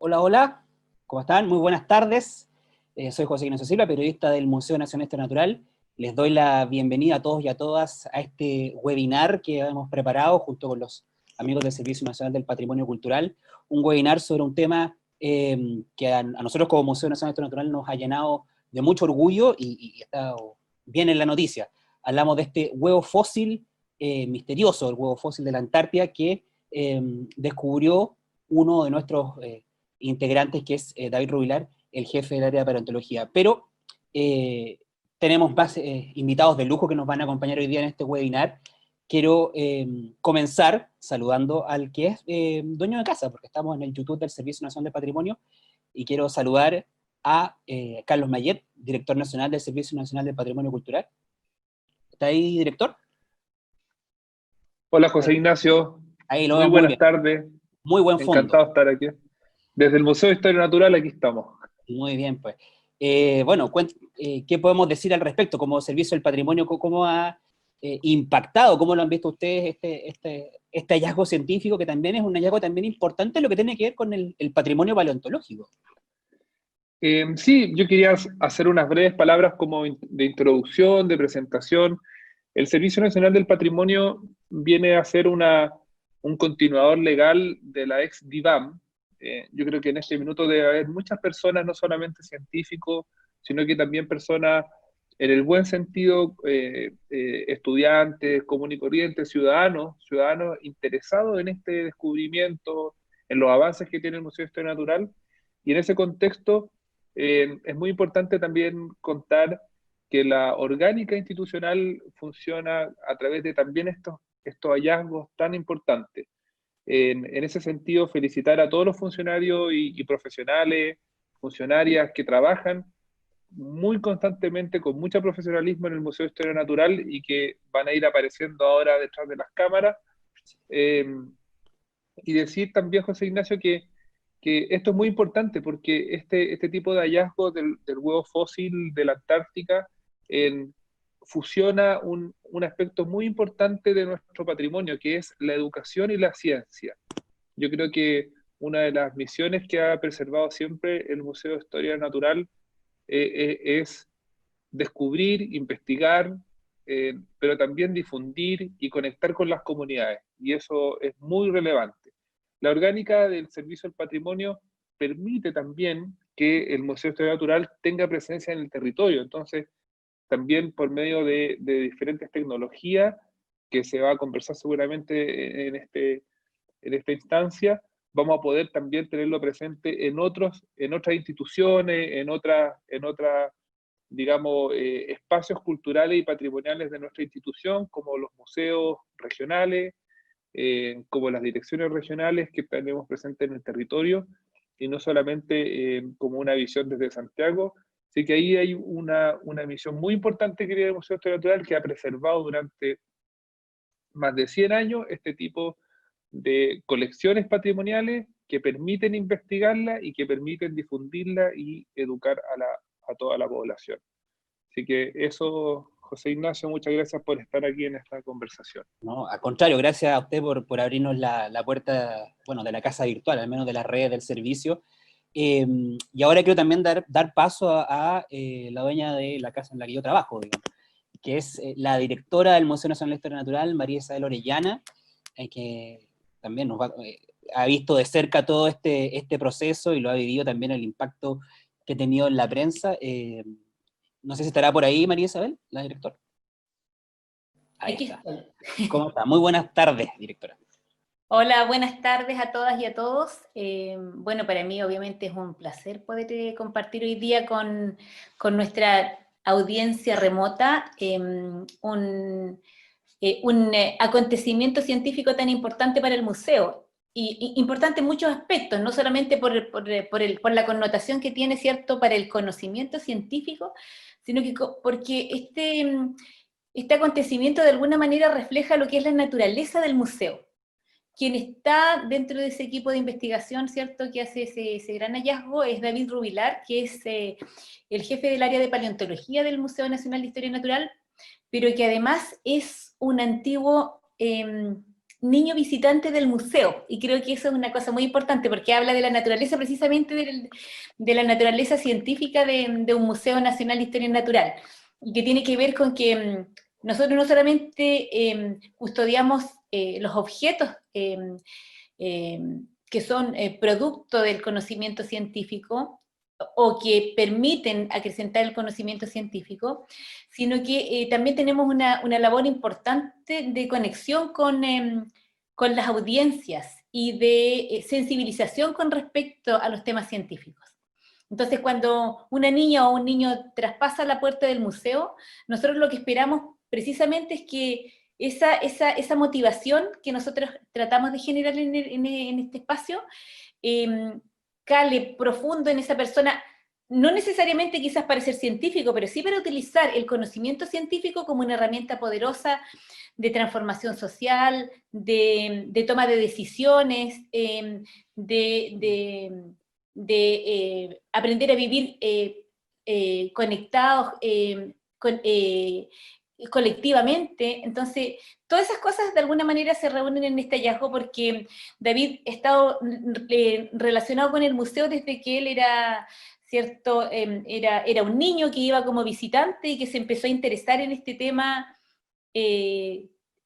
Hola, hola, ¿cómo están? Muy buenas tardes. Soy José Ignacio Silva, periodista del Museo Nacional de Historia Natural. Les doy la bienvenida a todos y a todas a este webinar que hemos preparado junto con los amigos del Servicio Nacional del Patrimonio Cultural. Un webinar sobre un tema que a nosotros como Museo Nacional de Historia Natural nos ha llenado de mucho orgullo y está bien en la noticia. Hablamos de este huevo fósil misterioso, el huevo fósil de la Antártida, que descubrió uno de nuestros integrantes, que es David Rubilar, el jefe del área de paleontología. Pero tenemos más invitados de lujo que nos van a acompañar hoy día en este webinar. Quiero comenzar saludando al que es dueño de casa, porque estamos en el YouTube del Servicio Nacional de Patrimonio, y quiero saludar a Carlos Mayet, director nacional del Servicio Nacional de Patrimonio Cultural. ¿Está ahí, director? Hola, José Ignacio. Ahí lo Muy vemos muy buenas bien. tardes. Muy buen fondo. Encantado de estar aquí. Desde el Museo de Historia Natural, aquí estamos. Muy bien, pues. Bueno, ¿qué podemos decir al respecto? Como Servicio del Patrimonio, ¿cómo ha impactado, cómo lo han visto ustedes este hallazgo científico, que también es un hallazgo también importante, lo que tiene que ver con el patrimonio paleontológico? Sí, yo quería hacer unas breves palabras como de introducción, de presentación. El Servicio Nacional del Patrimonio viene a ser un continuador legal de la ex DIVAM. Yo creo que en este minuto debe haber muchas personas, no solamente científicos, sino que también personas, en el buen sentido, estudiantes, común y corrientes, ciudadanos interesados en este descubrimiento, en los avances que tiene el Museo de Historia Natural. Y en ese contexto, es muy importante también contar que la orgánica institucional funciona a través de también estos hallazgos tan importantes. En ese sentido, felicitar a todos los funcionarios y profesionales, funcionarias que trabajan muy constantemente, con mucho profesionalismo en el Museo de Historia Natural y que van a ir apareciendo ahora detrás de las cámaras. Eh, y decir también, José Ignacio, que esto es muy importante porque este tipo de hallazgos del huevo fósil de la Antártica fusiona un aspecto muy importante de nuestro patrimonio, que es la educación y la ciencia. Yo creo que una de las misiones que ha preservado siempre el Museo de Historia Natural es descubrir, investigar, pero también difundir y conectar con las comunidades. Y eso es muy relevante. La orgánica del Servicio del Patrimonio permite también que el Museo de Historia Natural tenga presencia en el territorio. Entonces, también por medio de diferentes tecnologías, que se va a conversar seguramente en esta instancia, vamos a poder también tenerlo presente en otras instituciones, en otras digamos, espacios culturales y patrimoniales de nuestra institución, como los museos regionales, como las direcciones regionales que tenemos presentes en el territorio, y no solamente como una visión desde Santiago. Así que ahí hay una misión muy importante que tiene el Museo de Historia Natural, que ha preservado durante más de 100 años este tipo de colecciones patrimoniales que permiten investigarla y que permiten difundirla y educar a toda la población. Así que eso, José Ignacio, muchas gracias por estar aquí en esta conversación. No, al contrario, gracias a usted por abrirnos la puerta, bueno, de la casa virtual, al menos de las redes del servicio. Y ahora quiero también dar paso a la dueña de la casa en la que yo trabajo, digamos, que es la directora del Museo Nacional de Historia Natural, María Isabel Orellana, que también ha visto de cerca todo este proceso y lo ha vivido también el impacto que ha tenido en la prensa. No sé si estará por ahí María Isabel, la directora. Ahí Aquí está. estoy. ¿Cómo está? Muy buenas tardes, directora. Hola, buenas tardes a todas y a todos. Bueno, para mí obviamente es un placer poder compartir hoy día con nuestra audiencia remota un acontecimiento científico tan importante para el museo. Y importante en muchos aspectos, no solamente por la connotación que tiene, ¿cierto?, para el conocimiento científico, sino que porque este acontecimiento de alguna manera refleja lo que es la naturaleza del museo. Quien está dentro de ese equipo de investigación, ¿cierto?, que hace ese gran hallazgo es David Rubilar, que es el jefe del área de paleontología del Museo Nacional de Historia Natural, pero que además es un antiguo niño visitante del museo, y creo que eso es una cosa muy importante, porque habla de la naturaleza, precisamente de la naturaleza científica de un Museo Nacional de Historia Natural, y que tiene que ver con que nosotros no solamente custodiamos los objetos que son producto del conocimiento científico, o que permiten acrecentar el conocimiento científico, sino que también tenemos una labor importante de conexión con las audiencias y de sensibilización con respecto a los temas científicos. Entonces, cuando una niña o un niño traspasa la puerta del museo, nosotros lo que esperamos precisamente es que esa motivación que nosotros tratamos de generar en este espacio, cale profundo en esa persona, no necesariamente quizás para ser científico, pero sí para utilizar el conocimiento científico como una herramienta poderosa de transformación social, de toma de decisiones, de aprender a vivir conectados colectivamente. Entonces, todas esas cosas de alguna manera se reúnen en este hallazgo, porque David ha estado relacionado con el museo desde que él era, ¿cierto? Era un niño que iba como visitante y que se empezó a interesar en este tema,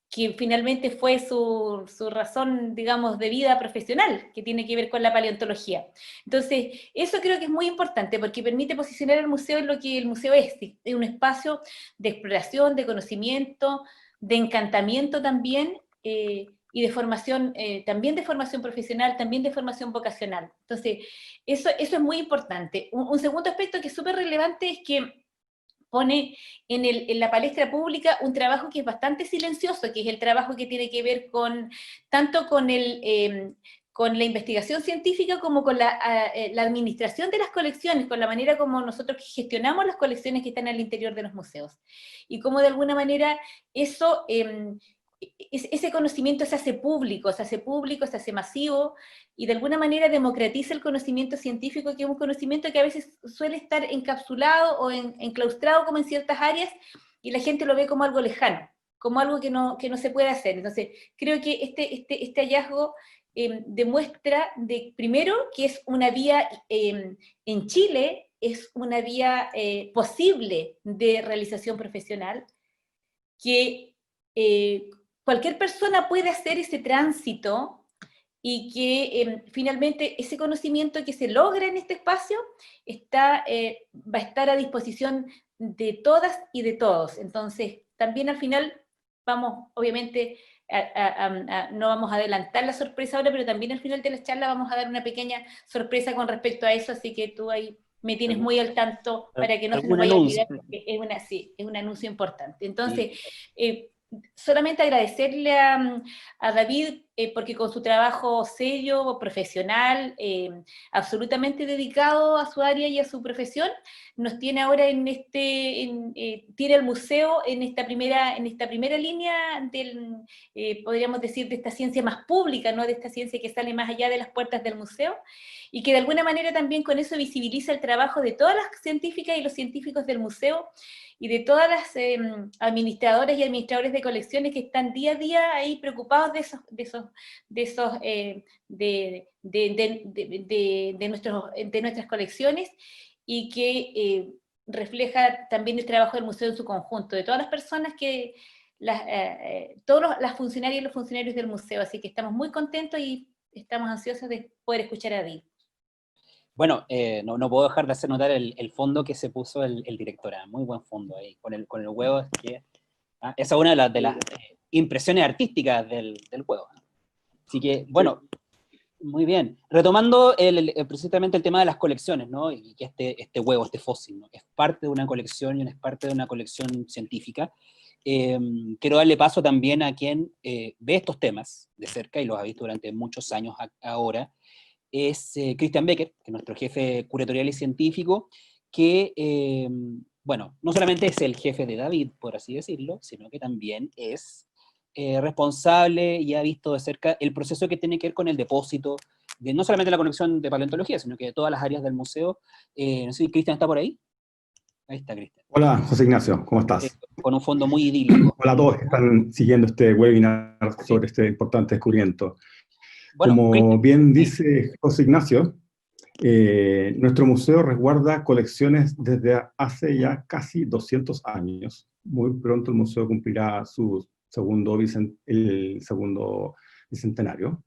que finalmente fue su razón, digamos, de vida profesional, que tiene que ver con la paleontología. Entonces, eso creo que es muy importante, porque permite posicionar al museo en lo que el museo es un espacio de exploración, de conocimiento, de encantamiento también, y de formación, también de formación profesional, también de formación vocacional. Entonces, eso es muy importante. Un segundo aspecto que es súper relevante es que pone en la palestra pública un trabajo que es bastante silencioso, que es el trabajo que tiene que ver tanto con la investigación científica como con la administración de las colecciones, con la manera como nosotros gestionamos las colecciones que están al interior de los museos. Y cómo de alguna manera ese conocimiento se hace público, se hace masivo, y de alguna manera democratiza el conocimiento científico, que es un conocimiento que a veces suele estar encapsulado o enclaustrado como en ciertas áreas, y la gente lo ve como algo lejano, como algo que no se puede hacer. Entonces, creo que este hallazgo demuestra, primero, que es una vía en Chile, es una vía posible de realización profesional, que cualquier persona puede hacer ese tránsito, y que finalmente ese conocimiento que se logra en este espacio va a estar a disposición de todas y de todos. Entonces, también al final vamos, obviamente, no vamos a adelantar la sorpresa ahora, pero también al final de la charla vamos a dar una pequeña sorpresa con respecto a eso, así que tú ahí me tienes muy al tanto para que no se nos vaya a olvidar, porque es un anuncio importante. Entonces, solamente agradecerle a David, porque con su trabajo serio, profesional, absolutamente dedicado a su área y a su profesión, nos tiene ahora tiene el museo en esta primera línea podríamos decir, de esta ciencia más pública, ¿no? De esta ciencia que sale más allá de las puertas del museo, y que de alguna manera también con eso visibiliza el trabajo de todas las científicas y los científicos del museo, y de todas las administradoras y administradores de colecciones que están día a día ahí preocupados de nuestras colecciones, y que refleja también el trabajo del museo en su conjunto, de todas las personas todos las funcionarias y los funcionarios del museo. Así que estamos muy contentos y estamos ansiosos de poder escuchar a David. Bueno, no puedo dejar de hacer notar el fondo que se puso el director, muy buen fondo ahí, con el huevo. Esa es una de las impresiones artísticas del huevo. Así que, bueno, muy bien. Retomando precisamente el tema de las colecciones, ¿no? Y que este huevo, este fósil, ¿no? Es parte de una colección, y es parte de una colección científica. Quiero darle paso también a quien ve estos temas de cerca, y los ha visto durante muchos años ahora, es Christian Becker, que es nuestro jefe curatorial y científico, que, bueno, no solamente es el jefe de David, por así decirlo, sino que también es responsable y ha visto de cerca el proceso que tiene que ver con el depósito, de no solamente la colección de paleontología, sino que de todas las áreas del museo. No sé si Christian está por ahí. Ahí está, Cristian. Hola, José Ignacio, ¿cómo estás? Con un fondo muy idílico. Hola a todos que están siguiendo este webinar sobre este importante descubrimiento. Bueno, Como Cristian, bien sí. dice José Ignacio, nuestro museo resguarda colecciones desde hace ya casi 200 años. Muy pronto el museo cumplirá su segundo bicentenario.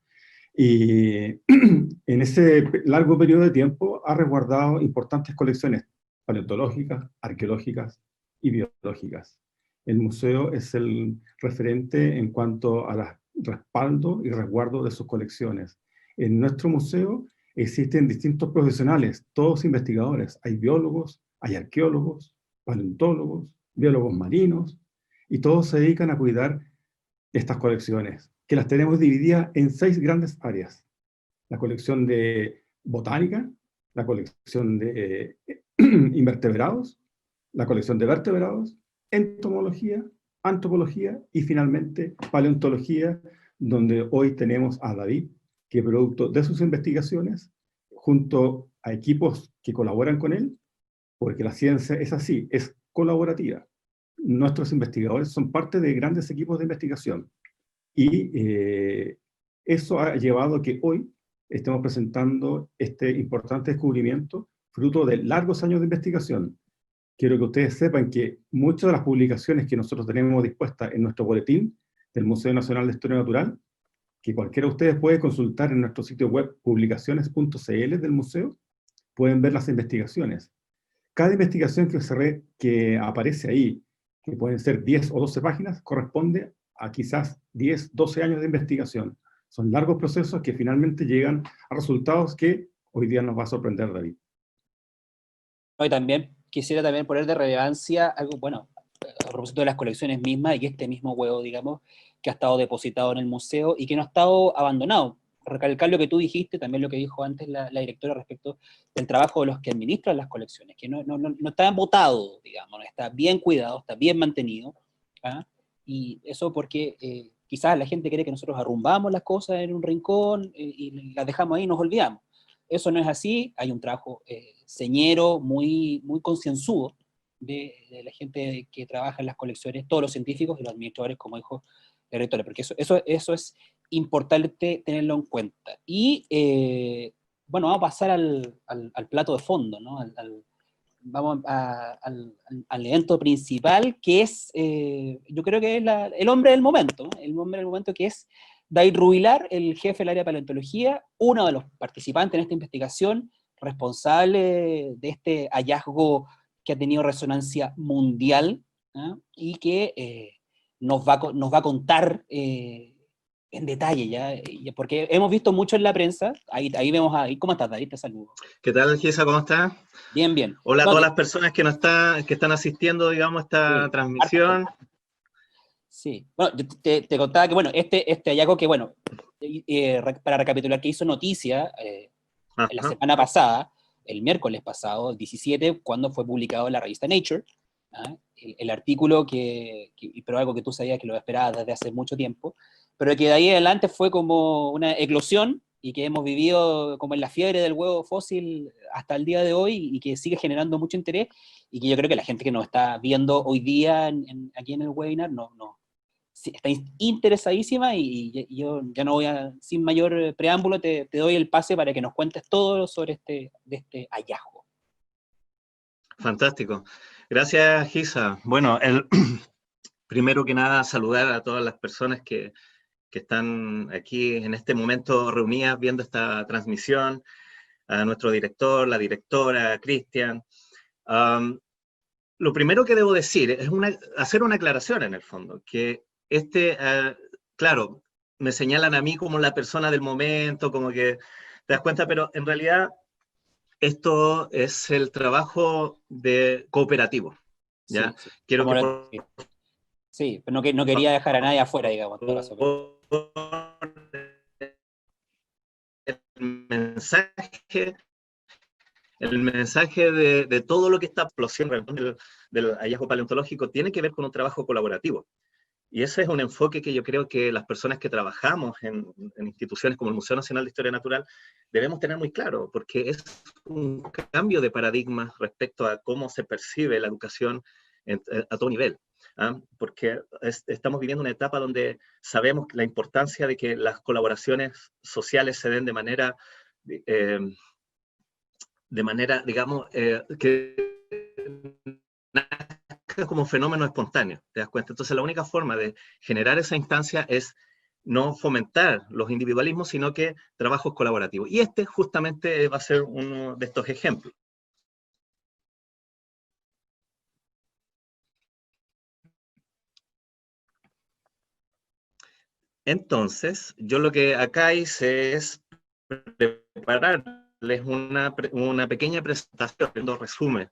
Y en ese largo periodo de tiempo ha resguardado importantes colecciones paleontológicas, arqueológicas y biológicas. El museo es el referente en cuanto al respaldo y resguardo de sus colecciones. En nuestro museo existen distintos profesionales, todos investigadores. Hay biólogos, hay arqueólogos, paleontólogos, biólogos marinos, y todos se dedican a cuidar estas colecciones, que las tenemos divididas en 6 grandes áreas. La colección de botánica, la colección de invertebrados, la colección de vertebrados, entomología, antropología y finalmente paleontología, donde hoy tenemos a David, que producto de sus investigaciones, junto a equipos que colaboran con él, porque la ciencia es así, es colaborativa. Nuestros investigadores son parte de grandes equipos de investigación. Y eso ha llevado a que hoy estemos presentando este importante descubrimiento, fruto de largos años de investigación. Quiero que ustedes sepan que muchas de las publicaciones que nosotros tenemos dispuestas en nuestro boletín del Museo Nacional de Historia Natural, que cualquiera de ustedes puede consultar en nuestro sitio web publicaciones.cl del museo, pueden ver las investigaciones. Cada investigación que aparece ahí, que pueden ser 10 o 12 páginas, corresponde a quizás 10, 12 años de investigación. Son largos procesos que finalmente llegan a resultados que hoy día nos va a sorprender, David. Y también quisiera también poner de relevancia algo, bueno, a propósito de las colecciones mismas y este mismo huevo, digamos, que ha estado depositado en el museo y que no ha estado abandonado. Recalcar lo que tú dijiste, también lo que dijo antes la directora respecto del trabajo de los que administran las colecciones, que no está botado, digamos, está bien cuidado, está bien mantenido, ¿ah? Y eso porque quizás la gente cree que nosotros arrumbamos las cosas en un rincón y las dejamos ahí y nos olvidamos. Eso no es así, hay un trabajo señero, muy, muy concienzudo de la gente que trabaja en las colecciones, todos los científicos y los administradores, como dijo la rectora, porque eso es importante tenerlo en cuenta. Y bueno, vamos a pasar al plato de fondo, ¿no? Vamos al evento principal, que es, yo creo que es el hombre del momento, ¿no? El hombre del momento, que es David Rubilar, el jefe del área de paleontología, uno de los participantes en esta investigación, responsable de este hallazgo que ha tenido resonancia mundial, ¿eh? Y que nos va a contar en detalle, porque hemos visto mucho en la prensa. Ahí vemos ¿cómo estás, David? Te saludo. ¿Qué tal, Gisa? ¿Cómo estás? Bien, bien. Hola a todas las personas que están asistiendo, digamos, a esta transmisión. Sí, bueno, yo te contaba que, bueno, este hallazgo que, bueno, para recapitular, que hizo noticia la semana pasada, el miércoles pasado, el 17, cuando fue publicado en la revista Nature, el artículo pero algo que tú sabías que lo esperabas desde hace mucho tiempo, pero que de ahí en adelante fue como una eclosión, y que hemos vivido como en la fiebre del huevo fósil hasta el día de hoy, y que sigue generando mucho interés, y que yo creo que la gente que nos está viendo hoy día aquí en el webinar está interesadísima, y yo ya no voy sin mayor preámbulo, te doy el pase para que nos cuentes todo sobre este hallazgo. Fantástico. Gracias, Gisa. Bueno, primero que nada, saludar a todas las personas que están aquí en este momento reunidas viendo esta transmisión, a nuestro director, la directora, Cristian. Lo primero que debo decir es hacer una aclaración en el fondo, que claro, me señalan a mí como la persona del momento, como que te das cuenta, pero en realidad esto es el trabajo cooperativo, ¿ya? Sí, sí. Quiero sí, pero no quería dejar a nadie afuera, digamos. El mensaje de todo lo que está explosión del hallazgo paleontológico tiene que ver con un trabajo colaborativo. Y ese es un enfoque que yo creo que las personas que trabajamos en instituciones como el Museo Nacional de Historia Natural debemos tener muy claro, porque es un cambio de paradigma respecto a cómo se percibe la educación a todo nivel. Porque estamos viviendo una etapa donde sabemos la importancia de que las colaboraciones sociales se den de manera, digamos, que como fenómeno espontáneo, ¿te das cuenta? Entonces la única forma de generar esa instancia es no fomentar los individualismos, sino que trabajos colaborativos. Y este justamente va a ser uno de estos ejemplos. Entonces, yo lo que acá hice es prepararles una pequeña presentación, un resumen,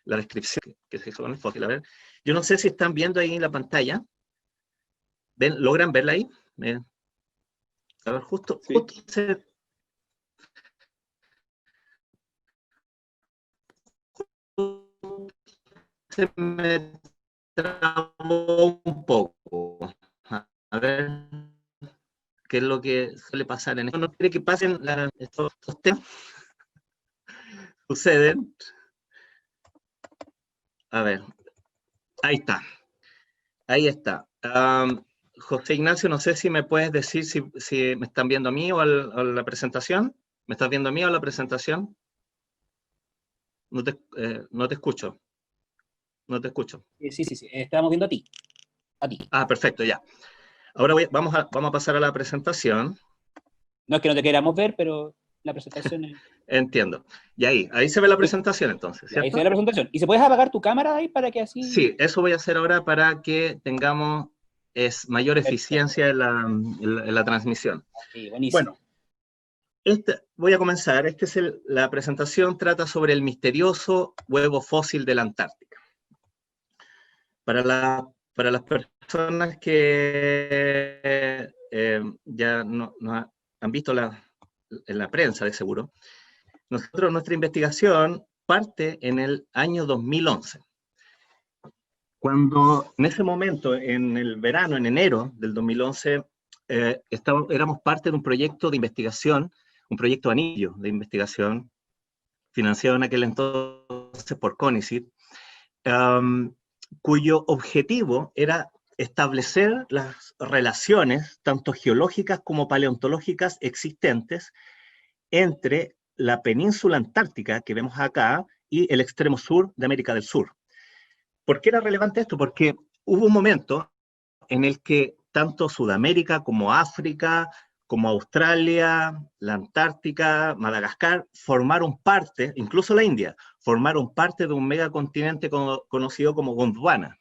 la descripción que se hizo con el fósil. A ver, yo no sé si están viendo ahí en la pantalla. ¿Logran verla ahí? A ver, justo se me trabó un poco. A ver, ¿qué es lo que suele pasar en esto? No quiere que pasen estos temas. Suceden. A ver, ahí está. Ahí está. José Ignacio, no sé si me puedes decir si me están viendo a mí o a la presentación. ¿Me estás viendo a mí o a la presentación? No te escucho. No te escucho. Sí, estamos viendo a ti. Ah, perfecto, ya. Ahora vamos a pasar a la presentación. No es que no te queramos ver, pero la presentación es... Entiendo. Y ahí se ve la presentación entonces, ¿cierto? Ahí se ve la presentación. ¿Y se puedes apagar tu cámara ahí para que así...? Sí, eso voy a hacer ahora para que tengamos mayor eficiencia en la transmisión. Sí, buenísimo. Bueno, voy a comenzar. La presentación trata sobre el misterioso huevo fósil de la Antártica. Para las personas que ya no han visto en la prensa, de seguro, nuestra investigación parte en el año 2011. Cuando en ese momento, en el verano, en enero del 2011, éramos parte de un proyecto de investigación, un proyecto anillo de investigación, financiado en aquel entonces por CONICYT, cuyo objetivo era establecer las relaciones, tanto geológicas como paleontológicas existentes, entre la península antártica que vemos acá y el extremo sur de América del Sur. ¿Por qué era relevante esto? Porque hubo un momento en el que tanto Sudamérica como África, como Australia, la Antártica, Madagascar, formaron parte, incluso la India, formaron parte de un megacontinente conocido como Gondwana.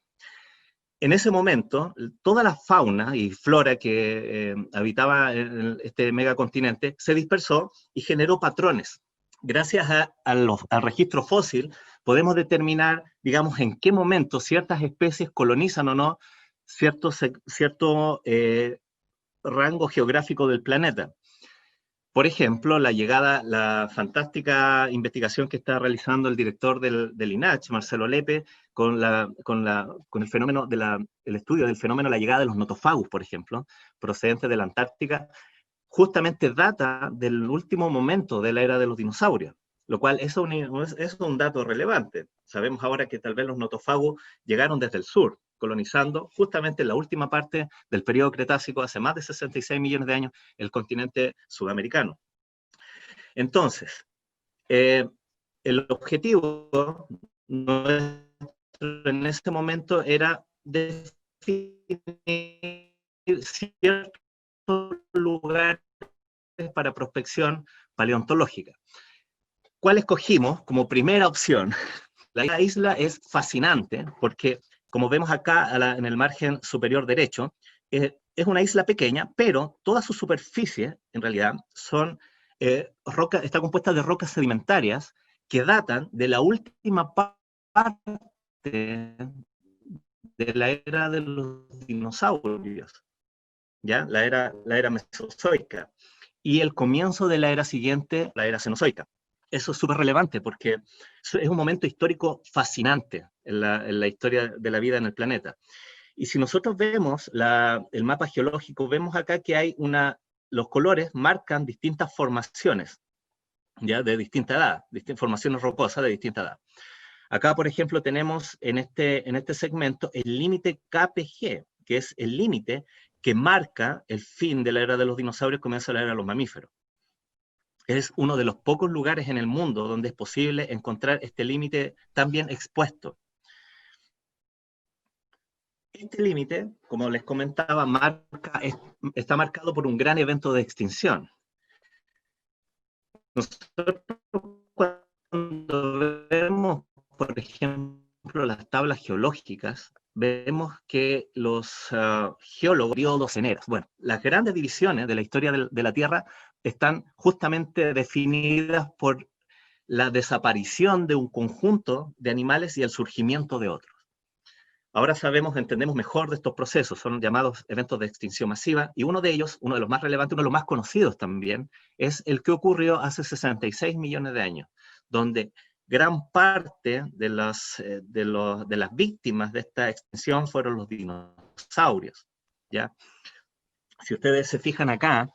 En ese momento, toda la fauna y flora que habitaba en este megacontinente se dispersó y generó patrones. Gracias al registro fósil, podemos determinar, digamos, en qué momento ciertas especies colonizan o no cierto rango geográfico del planeta. Por ejemplo, la fantástica investigación que está realizando el director del INAH, Marcelo Lepe, con el fenómeno el estudio del fenómeno de la llegada de los notofagus, por ejemplo, procedentes de la Antártica, justamente data del último momento de la era de los dinosaurios, lo cual es un dato relevante. Sabemos ahora que tal vez los notofagus llegaron desde el sur, colonizando justamente en la última parte del periodo Cretácico, hace más de 66 millones de años, el continente sudamericano. Entonces, el objetivo en este momento era definir ciertos lugares para prospección paleontológica. ¿Cuál escogimos como primera opción? La isla es fascinante porque, como vemos acá en el margen superior derecho, es una isla pequeña, pero toda su superficie, en realidad, está compuesta de rocas sedimentarias que datan de la última parte de la era de los dinosaurios, ¿ya? La era mesozoica, y el comienzo de la era siguiente, la era cenozoica. eso es súper relevante porque es un momento histórico fascinante en la historia de la vida en el planeta. Y si nosotros vemos el mapa geológico, vemos acá que hay los colores marcan distintas formaciones, ya de distinta edad, formaciones rocosas de distinta edad. Acá, por ejemplo, tenemos en este segmento el límite KPG, que es el límite que marca el fin de la era de los dinosaurios, comienza la era de los mamíferos. Es uno de los pocos lugares en el mundo donde es posible encontrar este límite tan bien expuesto. Este límite, como les comentaba, está marcado por un gran evento de extinción. Nosotros cuando vemos, por ejemplo, las tablas geológicas, vemos que los geólogos, periodos en eras. Bueno, las grandes divisiones de la historia de la Tierra están justamente definidas por la desaparición de un conjunto de animales y el surgimiento de otros. Ahora entendemos mejor de estos procesos, son llamados eventos de extinción masiva, y uno de ellos, uno de los más relevantes, uno de los más conocidos también, es el que ocurrió hace 66 millones de años, donde gran parte de las víctimas de esta extinción fueron los dinosaurios, ¿ya? Si ustedes se fijan acá,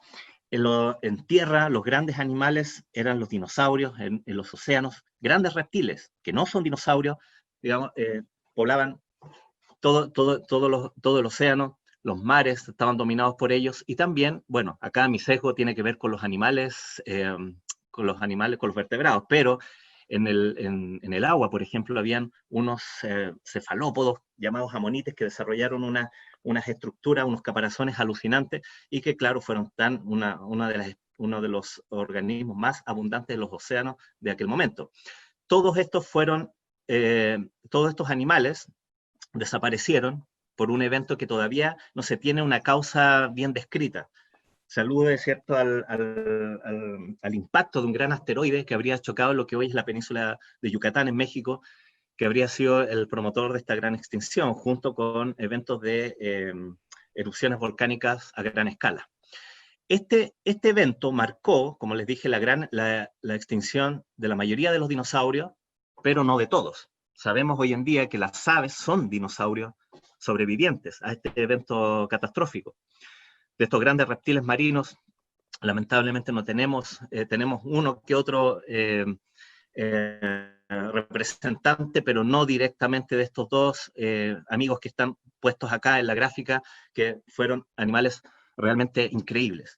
en tierra los grandes animales eran los dinosaurios, en los océanos, grandes reptiles, que no son dinosaurios, digamos, poblaban todo el océano, los mares estaban dominados por ellos, y también, bueno, acá mi sesgo tiene que ver con los animales, con los vertebrados, pero en el agua, por ejemplo, habían unos cefalópodos llamados amonites que desarrollaron unas estructuras, unos caparazones alucinantes, y que, claro, fueron uno de los organismos más abundantes de los océanos de aquel momento. Todos estos animales desaparecieron por un evento que todavía no se tiene una causa bien descrita. Se alude, ¿cierto?, al impacto de un gran asteroide que habría chocado en lo que hoy es la península de Yucatán, en México, que habría sido el promotor de esta gran extinción, junto con eventos de erupciones volcánicas a gran escala. Este evento marcó, como les dije, la extinción de la mayoría de los dinosaurios, pero no de todos. Sabemos hoy en día que las aves son dinosaurios sobrevivientes a este evento catastrófico. De estos grandes reptiles marinos, lamentablemente no tenemos uno que otro representante, pero no directamente de estos dos amigos que están puestos acá en la gráfica, que fueron animales realmente increíbles.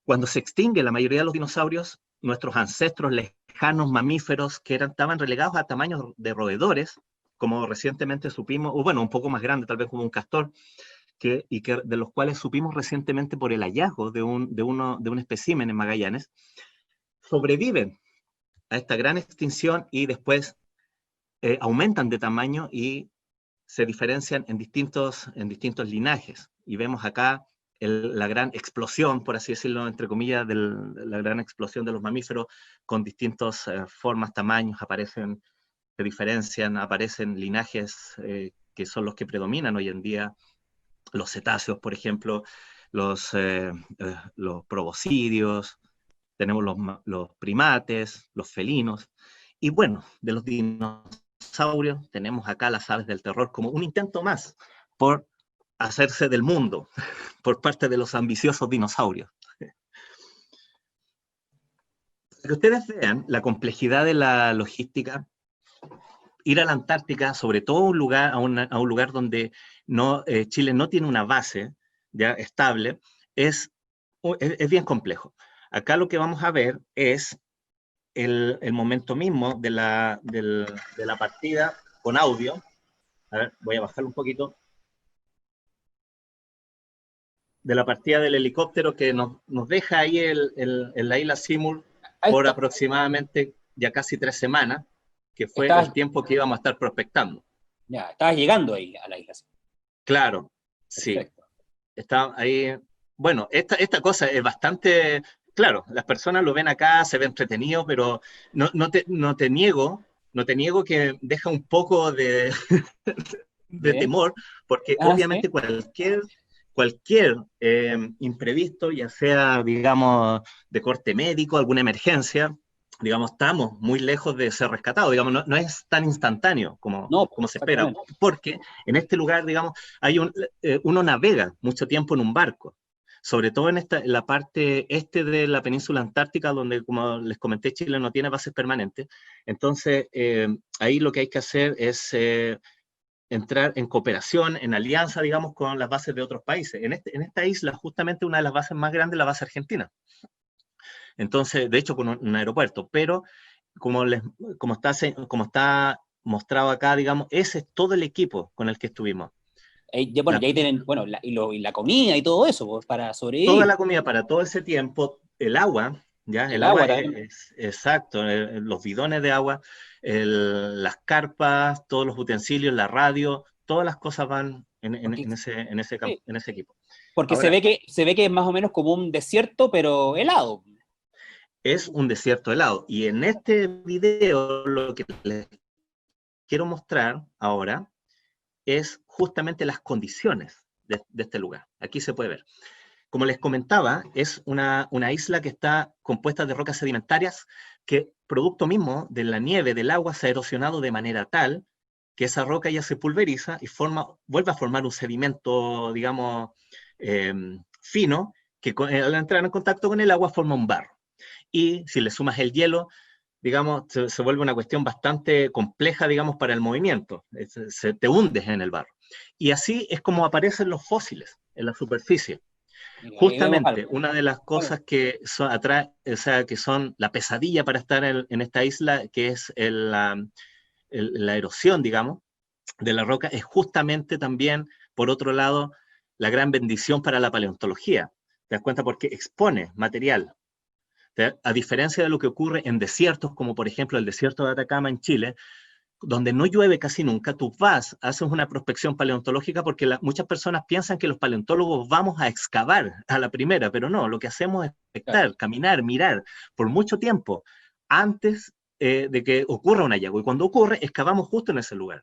Cuando se extingue la mayoría de los dinosaurios, nuestros ancestros lejanos mamíferos que estaban relegados a tamaños de como recientemente supimos, o bueno, un poco más grande, tal vez como un castor, de los cuales supimos recientemente por el hallazgo de un espécimen en Magallanes, sobreviven a esta gran extinción y después aumentan de tamaño y se diferencian en distintos linajes. Y vemos acá la gran explosión, por así decirlo, entre comillas, la gran explosión de los mamíferos, con distintas formas, tamaños, se diferencian, aparecen linajes que son los que predominan hoy en día, los cetáceos, por ejemplo, los proboscidios, tenemos los primates, los felinos, y bueno, de los dinosaurios tenemos acá las aves del terror como un intento más por hacerse del mundo por parte de los ambiciosos dinosaurios. Para que ustedes vean la complejidad de la logística, ir a la Antártica, sobre todo a un lugar donde Chile no tiene una base ya estable, es bien complejo. Acá lo que vamos a ver es el momento mismo de la partida con audio. A ver, voy a bajarlo un poquito. De la partida del helicóptero que nos deja ahí en la isla Seymour por aproximadamente ya casi 3 semanas, que fue el tiempo que íbamos a estar prospectando. Ya, estabas llegando ahí a la isla. Claro, perfecto. Sí. Está ahí. Bueno, esta cosa es bastante. Claro, las personas lo ven acá, se ve entretenido, pero no te niego que deja un poco de temor, porque obviamente ¿sí? cualquier imprevisto, ya sea, digamos, de corte médico, alguna emergencia, digamos, estamos muy lejos de ser rescatados, digamos, no es tan instantáneo No, como se espera, exactamente. porque en este lugar, digamos, uno navega mucho tiempo en un barco, sobre todo en la parte este de la península antártica, donde, como les comenté, Chile no tiene bases permanentes. Entonces, ahí lo que hay que hacer es entrar en cooperación, en alianza, digamos, con las bases de otros países. En esta isla, justamente una de las bases más grandes es la base argentina. Entonces, de hecho, con un aeropuerto, pero como, como está mostrado acá, digamos, ese es todo el equipo con el que estuvimos. Bueno, y ahí tienen, bueno, y la comida y todo eso, pues, para Toda sobrevivir. la comida para todo ese tiempo, el agua, ¿ya? El El agua agua también. es exacto, los bidones de agua, las carpas, todos los utensilios, la radio, todas las cosas van Porque, sí, en ese equipo. porque Ahora, se ve que es más o menos como un desierto, pero helado. es un desierto helado, y en este video lo que les quiero mostrar ahora es justamente las condiciones de este lugar. Aquí se puede ver. Como les comentaba, es una isla que está compuesta de rocas sedimentarias que, producto mismo de la nieve, del agua, se ha erosionado de manera tal que esa roca ya se pulveriza y vuelve a formar un sedimento, digamos, eh, fino, que al entrar en contacto con el agua forma un barro. Y si le sumas el hielo, digamos, se vuelve una cuestión bastante compleja, digamos, para el movimiento. Te hundes en el barro. Y así es como aparecen los fósiles en la superficie. Ahí vemos Justamente, algo. una de las cosas que o sea, que son la pesadilla para estar en esta isla, que es la erosión, digamos, de la roca, es justamente también, por otro lado, la gran bendición para la paleontología. ¿Te das cuenta? Porque expone material. A diferencia de lo que ocurre en desiertos, como por ejemplo el desierto de Atacama en Chile, donde no llueve casi nunca, tú haces una prospección paleontológica porque muchas personas piensan que los paleontólogos vamos a excavar a la primera, pero no, lo que hacemos es Claro. expectar, caminar, mirar por mucho tiempo antes de que ocurra un hallazgo. Y cuando ocurre, excavamos justo en ese lugar.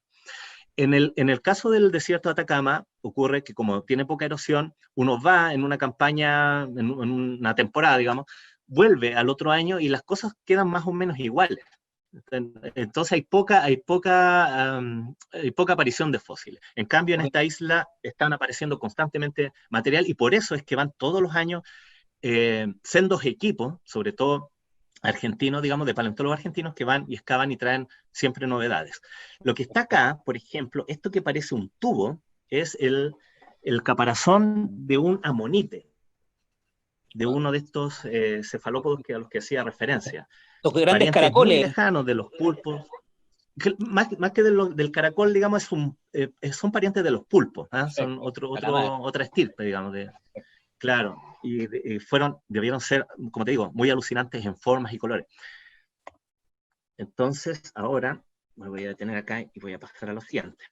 En el caso del desierto de Atacama, ocurre que como tiene poca erosión, uno va en una campaña, en una temporada, digamos, vuelve al otro año y las cosas quedan más o menos iguales. Entonces hay poca aparición de fósiles. En cambio, en Oye, esta isla están apareciendo constantemente material y por eso es que van todos los años sendos equipos, sobre todo argentinos, digamos, de paleontólogos argentinos que van y excavan y traen siempre novedades. Lo que está acá, por ejemplo, esto que parece un tubo, es el caparazón de un amonite, de uno de estos cefalópodos a los que hacía referencia. estos grandes Parientes muy caracoles. lejanos de los pulpos, más que del caracol, digamos, son parientes de los pulpos, ¿eh? Son Perfecto. A la madre. otra estirpe, digamos, claro, y debieron ser, como te digo, muy alucinantes en formas y colores. Entonces, ahora me voy a detener acá y voy a pasar a lo siguiente.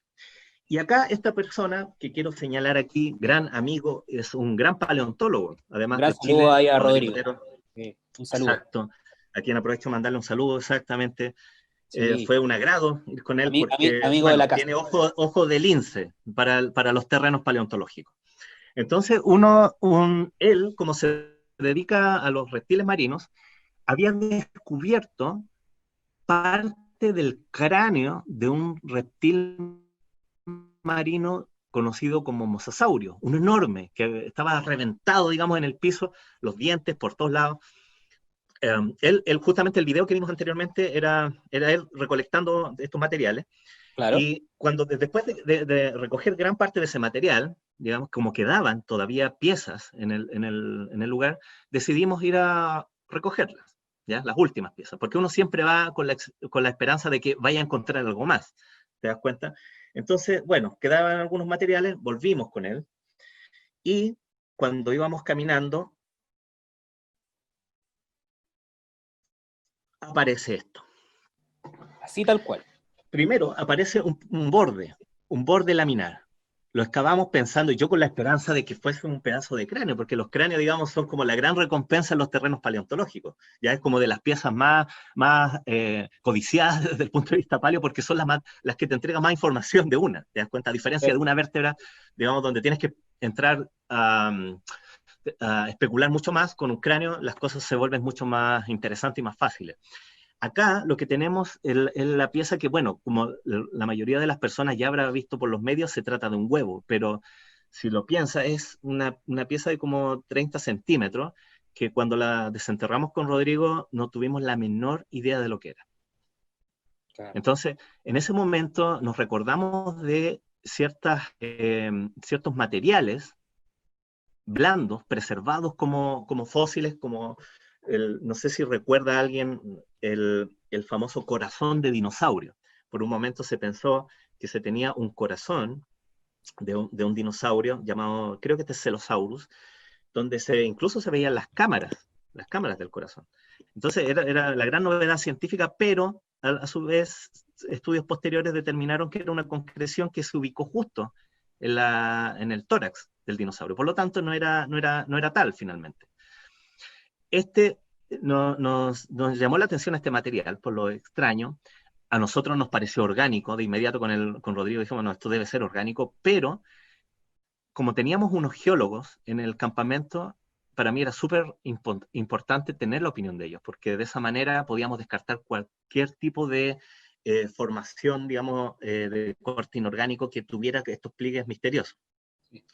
Y acá esta persona que quiero señalar aquí, gran amigo, es un gran paleontólogo, Un además gran de saludo Chile, ahí a Rodrigo Rodrigo. Otero. Un saludo. Exacto. A quien aprovecho de mandarle un saludo exactamente. Sí. Fue un agrado ir con él porque, Amigo de la bueno, casa. tiene ojo de lince para los terrenos paleontológicos. Entonces, él, como se dedica a los reptiles marinos, había descubierto parte del cráneo de un reptil marino conocido como mosasaurio, un enorme, que estaba reventado, digamos, en el piso, los dientes por todos lados. Justamente el video que vimos anteriormente era él recolectando estos materiales, Claro. y después de recoger gran parte de ese material, digamos, como quedaban todavía piezas en el lugar, decidimos ir a recogerlas, ¿ya? Las últimas piezas, porque uno siempre va con la esperanza de que vaya a encontrar algo más, ¿te das cuenta? Entonces, bueno, quedaban algunos materiales, volvimos con él, y cuando íbamos caminando, aparece esto. Así tal cual. Primero aparece un borde laminar. Lo excavamos pensando, y yo con la esperanza de que fuese un pedazo de cráneo, porque los cráneos, digamos, son como la gran recompensa en los terrenos paleontológicos. Ya es como de las piezas más codiciadas desde el punto de vista paleo, porque son las que te entregan más información de una. ¿Te das cuenta? A diferencia de una vértebra, digamos, donde tienes que entrar a especular mucho más, con un cráneo las cosas se vuelven mucho más interesantes y más fáciles. Acá lo que tenemos es la pieza que, bueno, como la mayoría de las personas ya habrá visto por los medios, se trata de un huevo, pero si lo piensa, es una pieza de como 30 centímetros, que cuando la desenterramos con Rodrigo no tuvimos la menor idea de lo que era. Claro. Entonces, en ese momento nos recordamos de ciertos materiales blandos, preservados como fósiles, como no sé si recuerda a alguien el famoso corazón de dinosaurio. Por un momento se pensó que se tenía un corazón de un dinosaurio llamado, creo que este es Celosaurus, donde incluso se veían las cámaras del corazón. Entonces era la gran novedad científica, pero a su vez estudios posteriores determinaron que era una concreción que se ubicó justo en el tórax del dinosaurio. Por lo tanto, no era tal finalmente. Nos llamó la atención este material por lo extraño. A nosotros nos pareció orgánico. De inmediato con Rodrigo dijimos, no, esto debe ser orgánico, pero como teníamos unos geólogos en el campamento, para mí era súper importante tener la opinión de ellos, porque de esa manera podíamos descartar cualquier tipo de formación, digamos, de corte inorgánico que tuviera estos pliegues misteriosos.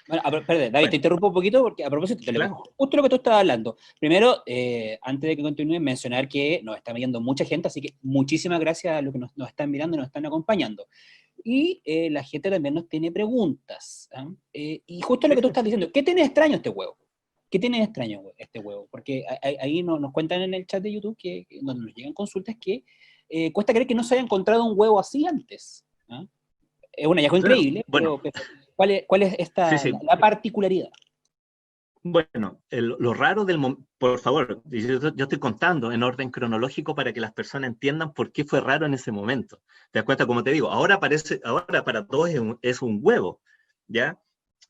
Bueno, perdón, David, te interrumpo un poquito porque a propósito de justo lo que tú estabas hablando. Primero, antes de que continúe, mencionar que nos está viendo mucha gente, así que muchísimas gracias a los que nos están mirando y nos están acompañando. Y la gente también nos tiene preguntas. Y justo lo que tú estás diciendo, ¿qué tiene extraño este huevo? ¿Qué tiene extraño este huevo? Porque ahí nos cuentan en el chat de YouTube, donde nos llegan consultas, que cuesta creer que no se haya encontrado un huevo así antes. Es un hallazgo increíble, bueno, pero ¿cuál es la particularidad? Bueno, lo raro por favor, yo estoy contando en orden cronológico para que las personas entiendan por qué fue raro en ese momento. ¿Te das cuenta? Como te digo, ahora para todos es un huevo, ¿ya?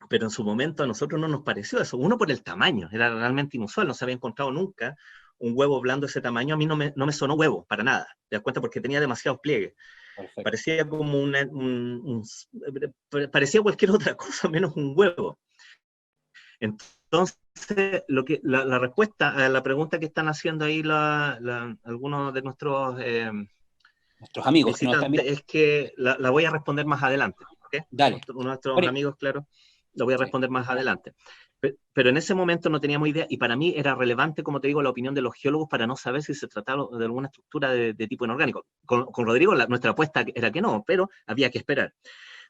Pero en su momento a nosotros no nos pareció eso. Uno, por el tamaño, era realmente inusual, no se había encontrado nunca un huevo blando de ese tamaño. A mí no me sonó huevo, para nada. ¿Te das cuenta? Porque tenía demasiados pliegues. Perfecto. Parecía como parecía cualquier otra cosa menos un huevo. Entonces, la respuesta a la pregunta que están haciendo ahí algunos de nuestros amigos visitantes es que la voy a responder más adelante. ¿Okay? Dale. Nuestros amigos, claro, la voy a responder más adelante. Pero en ese momento no teníamos idea, y para mí era relevante, como te digo, la opinión de los geólogos para no saber si se trataba de alguna estructura de tipo inorgánico. Con Rodrigo nuestra apuesta era que no, pero había que esperar.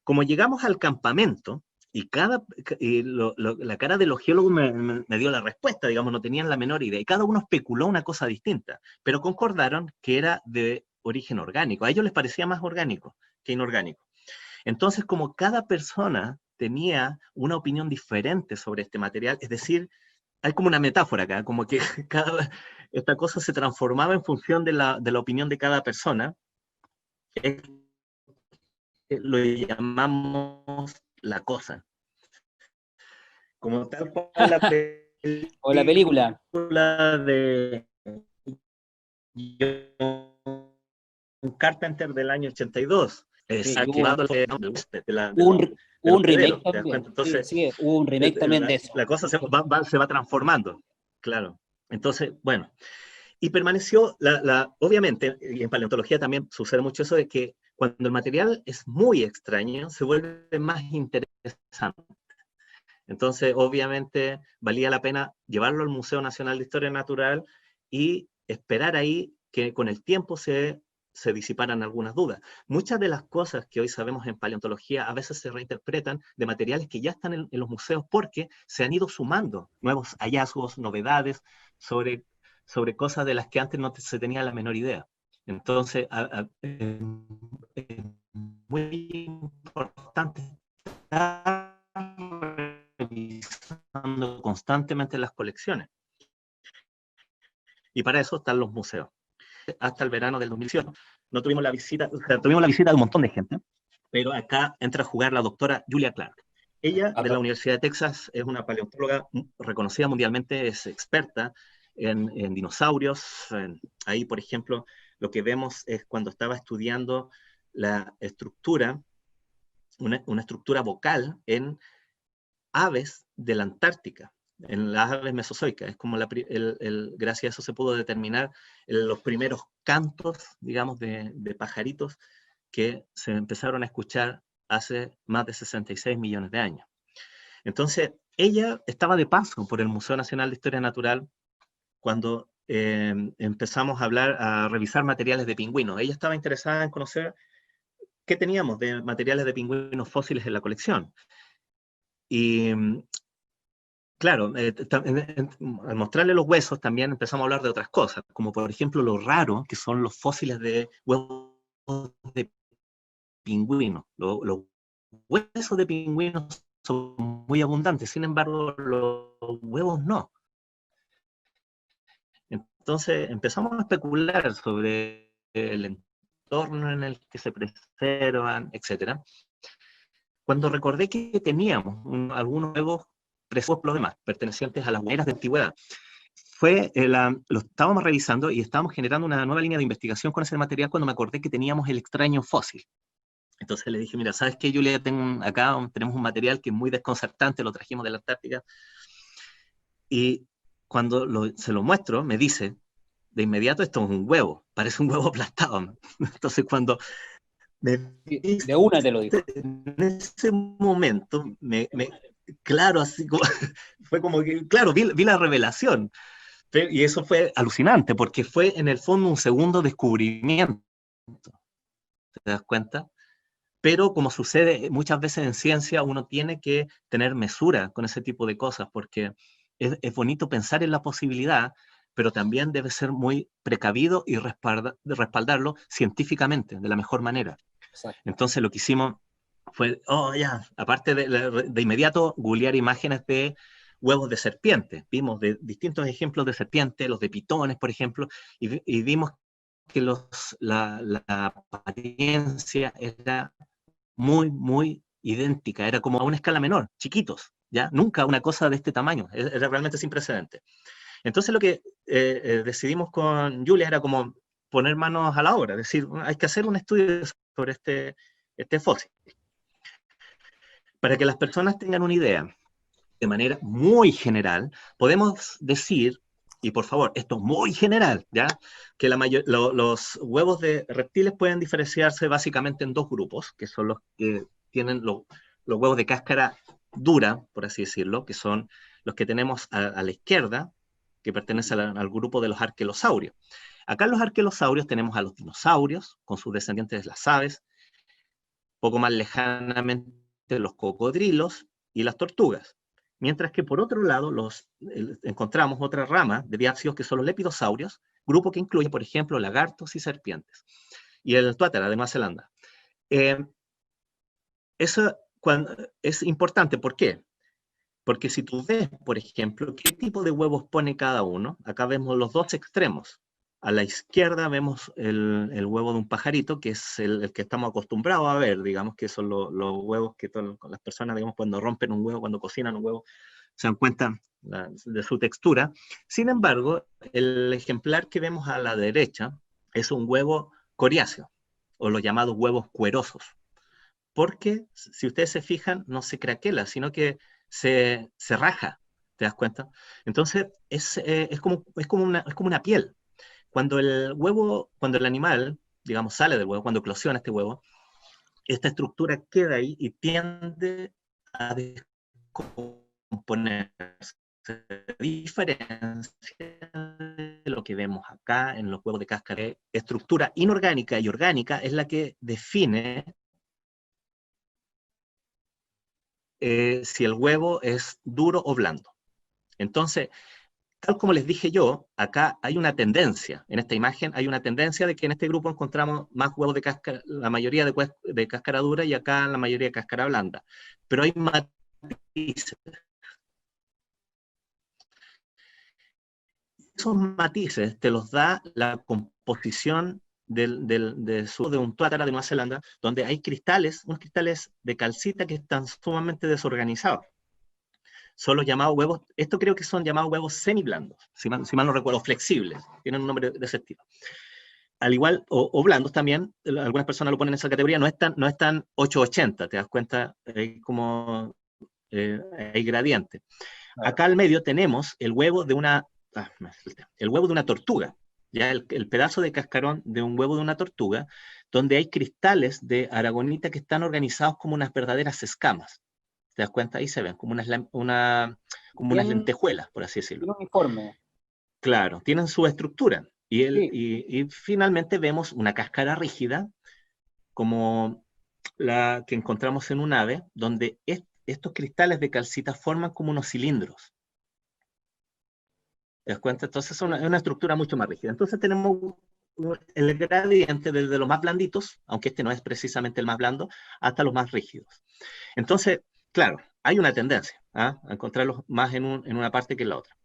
Como llegamos al campamento, la cara de los geólogos me dio la respuesta, digamos, no tenían la menor idea, y cada uno especuló una cosa distinta, pero concordaron que era de origen orgánico. A ellos les parecía más orgánico que inorgánico. Entonces, como cada persona tenía una opinión diferente sobre este material, es decir, hay como una metáfora acá, como que esta cosa se transformaba en función de la opinión de cada persona. Lo llamamos la cosa. Como tal cual o la película de John Carpenter del año 82. Un remake también. Entonces, hubo un remake también de eso. La cosa se va transformando, claro. Entonces, bueno, y permaneció, obviamente, y en paleontología también sucede mucho eso de que cuando el material es muy extraño, se vuelve más interesante. Entonces, obviamente, valía la pena llevarlo al Museo Nacional de Historia Natural y esperar ahí que con el tiempo se disiparan algunas dudas. Muchas de las cosas que hoy sabemos en paleontología a veces se reinterpretan de materiales que ya están en los museos porque se han ido sumando nuevos hallazgos, novedades sobre cosas de las que antes no se tenía la menor idea. Entonces, es muy importante estar revisando constantemente las colecciones. Y para eso están los museos. Hasta el verano del 2018 no tuvimos la visita, tuvimos la visita de un montón de gente, pero acá entra a jugar la doctora Julia Clark. Ella, de la Universidad de Texas, es una paleontóloga reconocida mundialmente, es experta en dinosaurios. Ahí, por ejemplo, lo que vemos es cuando estaba estudiando la estructura, una estructura vocal en aves de la Antártica, en las aves mesozoicas. Es como gracias a eso se pudo determinar los primeros cantos, digamos, de pajaritos que se empezaron a escuchar hace más de 66 millones de años. Entonces, ella estaba de paso por el Museo Nacional de Historia Natural cuando empezamos a revisar materiales de pingüinos. Ella estaba interesada en conocer qué teníamos de materiales de pingüinos fósiles en la colección. Y claro, al mostrarle los huesos también empezamos a hablar de otras cosas, como por ejemplo lo raro que son los fósiles de huevos de pingüinos. Los huesos de pingüinos son muy abundantes, sin embargo los huevos no. Entonces empezamos a especular sobre el entorno en el que se preservan, etc. Cuando recordé que teníamos algunos huevos preservados por los demás, pertenecientes a las hueras de antigüedad, lo estábamos revisando y estábamos generando una nueva línea de investigación con ese material cuando me acordé que teníamos el extraño fósil. Entonces le dije, mira, ¿sabes qué, Julia? Tenemos un material que es muy desconcertante, lo trajimos de la Antártica. Y cuando se lo muestro, me dice, de inmediato, esto es un huevo, parece un huevo aplastado. Entonces cuando de una te lo digo. En ese momento, claro, así como, fue como que, claro, vi la revelación. Y eso fue alucinante, porque fue en el fondo un segundo descubrimiento. ¿Te das cuenta? Pero como sucede muchas veces en ciencia, uno tiene que tener mesura con ese tipo de cosas, porque es bonito pensar en la posibilidad, pero también debe ser muy precavido y respaldarlo científicamente, de la mejor manera. Exacto. Entonces lo que hicimos fue, aparte de inmediato, googlear imágenes de huevos de serpiente. Vimos de distintos ejemplos de serpiente, los de pitones, por ejemplo, y vimos que la apariencia era muy, muy idéntica, era como a una escala menor, chiquitos, ¿ya? Nunca una cosa de este tamaño, era realmente sin precedentes. Entonces lo que decidimos con Julia era como poner manos a la obra, es decir, hay que hacer un estudio sobre este fósil. Para que las personas tengan una idea, de manera muy general, podemos decir, y por favor, esto es muy general, ¿ya? Que los huevos de reptiles pueden diferenciarse básicamente en dos grupos, que son los que tienen los huevos de cáscara dura, por así decirlo, que son los que tenemos a la izquierda, que pertenecen al grupo de los arquelosaurios. Acá en los arquelosaurios tenemos a los dinosaurios, con sus descendientes las aves, poco más lejanamente los cocodrilos y las tortugas. Mientras que por otro lado encontramos otra rama de diápsidos que son los lepidosaurios, grupo que incluye, por ejemplo, lagartos y serpientes. Y el tuátara de Nueva Zelanda. Eso es importante, ¿por qué? Porque si tú ves, por ejemplo, qué tipo de huevos pone cada uno, acá vemos los dos extremos. A la izquierda vemos el huevo de un pajarito, que es el que estamos acostumbrados a ver, digamos, que son los huevos que las personas, digamos, cuando rompen un huevo, cuando cocinan un huevo, se dan cuenta de su textura. Sin embargo, el ejemplar que vemos a la derecha es un huevo coriáceo, o los llamados huevos cuerosos. Porque, si ustedes se fijan, no se craquela, sino que se raja, ¿te das cuenta? Entonces, es como una piel. Cuando el animal, digamos, sale del huevo, cuando eclosiona este huevo, esta estructura queda ahí y tiende a descomponerse. A diferencia de lo que vemos acá en los huevos de cáscara, estructura inorgánica y orgánica es la que define si el huevo es duro o blando. Entonces, tal como les dije yo, acá hay una tendencia, en esta imagen hay una tendencia de que en este grupo encontramos más huevos de cáscara, la mayoría de cáscara dura y acá la mayoría de cáscara blanda. Pero hay matices. Esos matices te los da la composición de un tuátara de Nueva Zelanda, donde hay unos cristales de calcita que están sumamente desorganizados. Son los llamados huevos, esto creo que son llamados huevos semiblandos, si mal no recuerdo, flexibles, tienen un nombre de ese estilo. Al igual, o blandos también, algunas personas lo ponen en esa categoría, no es tan 880, te das cuenta, hay gradiente. Acá al medio tenemos el huevo de una, el huevo de una tortuga, ya el pedazo de cascarón de un huevo de una tortuga, donde hay cristales de aragonita que están organizados como unas verdaderas escamas. ¿Te das cuenta? Ahí se ven, como unas lentejuelas, por así decirlo. Un uniforme. Claro, tienen su estructura. Sí. Y finalmente vemos una cáscara rígida, como la que encontramos en un ave, donde estos cristales de calcita forman como unos cilindros. ¿Te das cuenta? Entonces es una estructura mucho más rígida. Entonces tenemos el gradiente desde los más blanditos, aunque este no es precisamente el más blando, hasta los más rígidos. Entonces, claro, hay una tendencia a encontrarlos más en una parte que en la otra.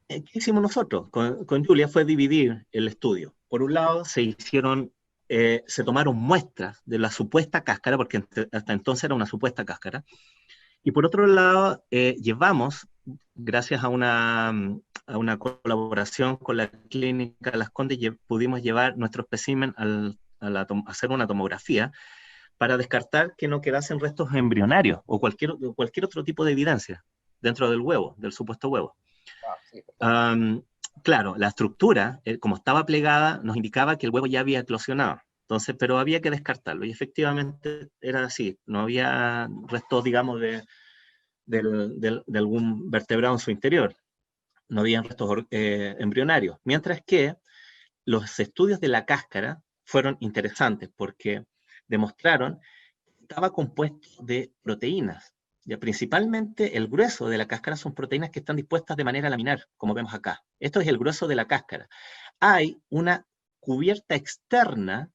¿Qué hicimos nosotros? Con Julia fue dividir el estudio. Por un lado, se tomaron muestras de la supuesta cáscara, porque hasta entonces era una supuesta cáscara, y por otro lado, llevamos, gracias a una colaboración con la clínica Las Condes, pudimos llevar nuestro espécimen a hacer una tomografía para descartar que no quedasen restos embrionarios o cualquier otro tipo de evidencia dentro del huevo, del supuesto huevo. Sí, claro, la estructura, como estaba plegada, nos indicaba que el huevo ya había eclosionado. Entonces, pero había que descartarlo, y efectivamente era así, no había restos, digamos, de algún vertebrado en su interior, no había restos embrionarios, mientras que los estudios de la cáscara fueron interesantes, porque demostraron que estaba compuesto de proteínas, ya principalmente el grueso de la cáscara son proteínas que están dispuestas de manera laminar, como vemos acá. Esto es el grueso de la cáscara. Hay una cubierta externa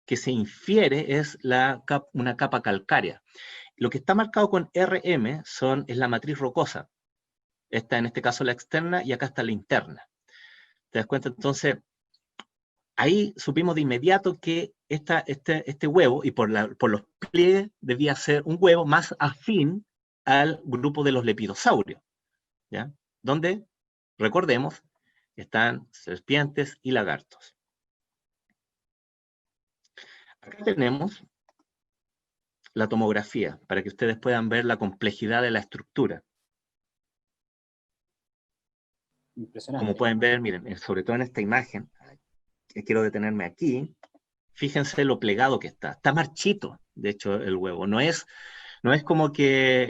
que se infiere es una capa calcárea. Lo que está marcado con RM es la matriz rocosa. Esta en este caso la externa y acá está la interna. ¿Te das cuenta? Entonces, ahí supimos de inmediato que este huevo, y por los pliegues, debía ser un huevo más afín al grupo de los lepidosaurios, ¿ya? Donde, recordemos, están serpientes y lagartos. Acá tenemos la tomografía, para que ustedes puedan ver la complejidad de la estructura. Impresionante. Como pueden ver, miren, sobre todo en esta imagen, quiero detenerme aquí, fíjense lo plegado que está marchito, de hecho, el huevo. No es como que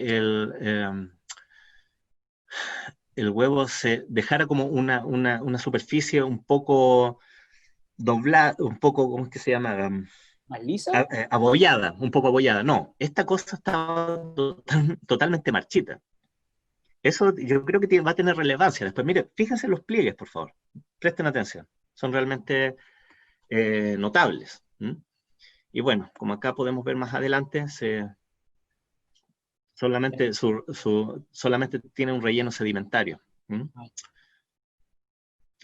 el huevo se dejara como una superficie un poco doblada, un poco, ¿cómo es que se llama? ¿Más lisa? Abollada, un poco abollada. No, esta cosa está totalmente marchita. Eso yo creo que va a tener relevancia. Después, mire, fíjense los pliegues, por favor. Presten atención. Son realmente notables. Y bueno, como acá podemos ver más adelante, solamente tiene un relleno sedimentario.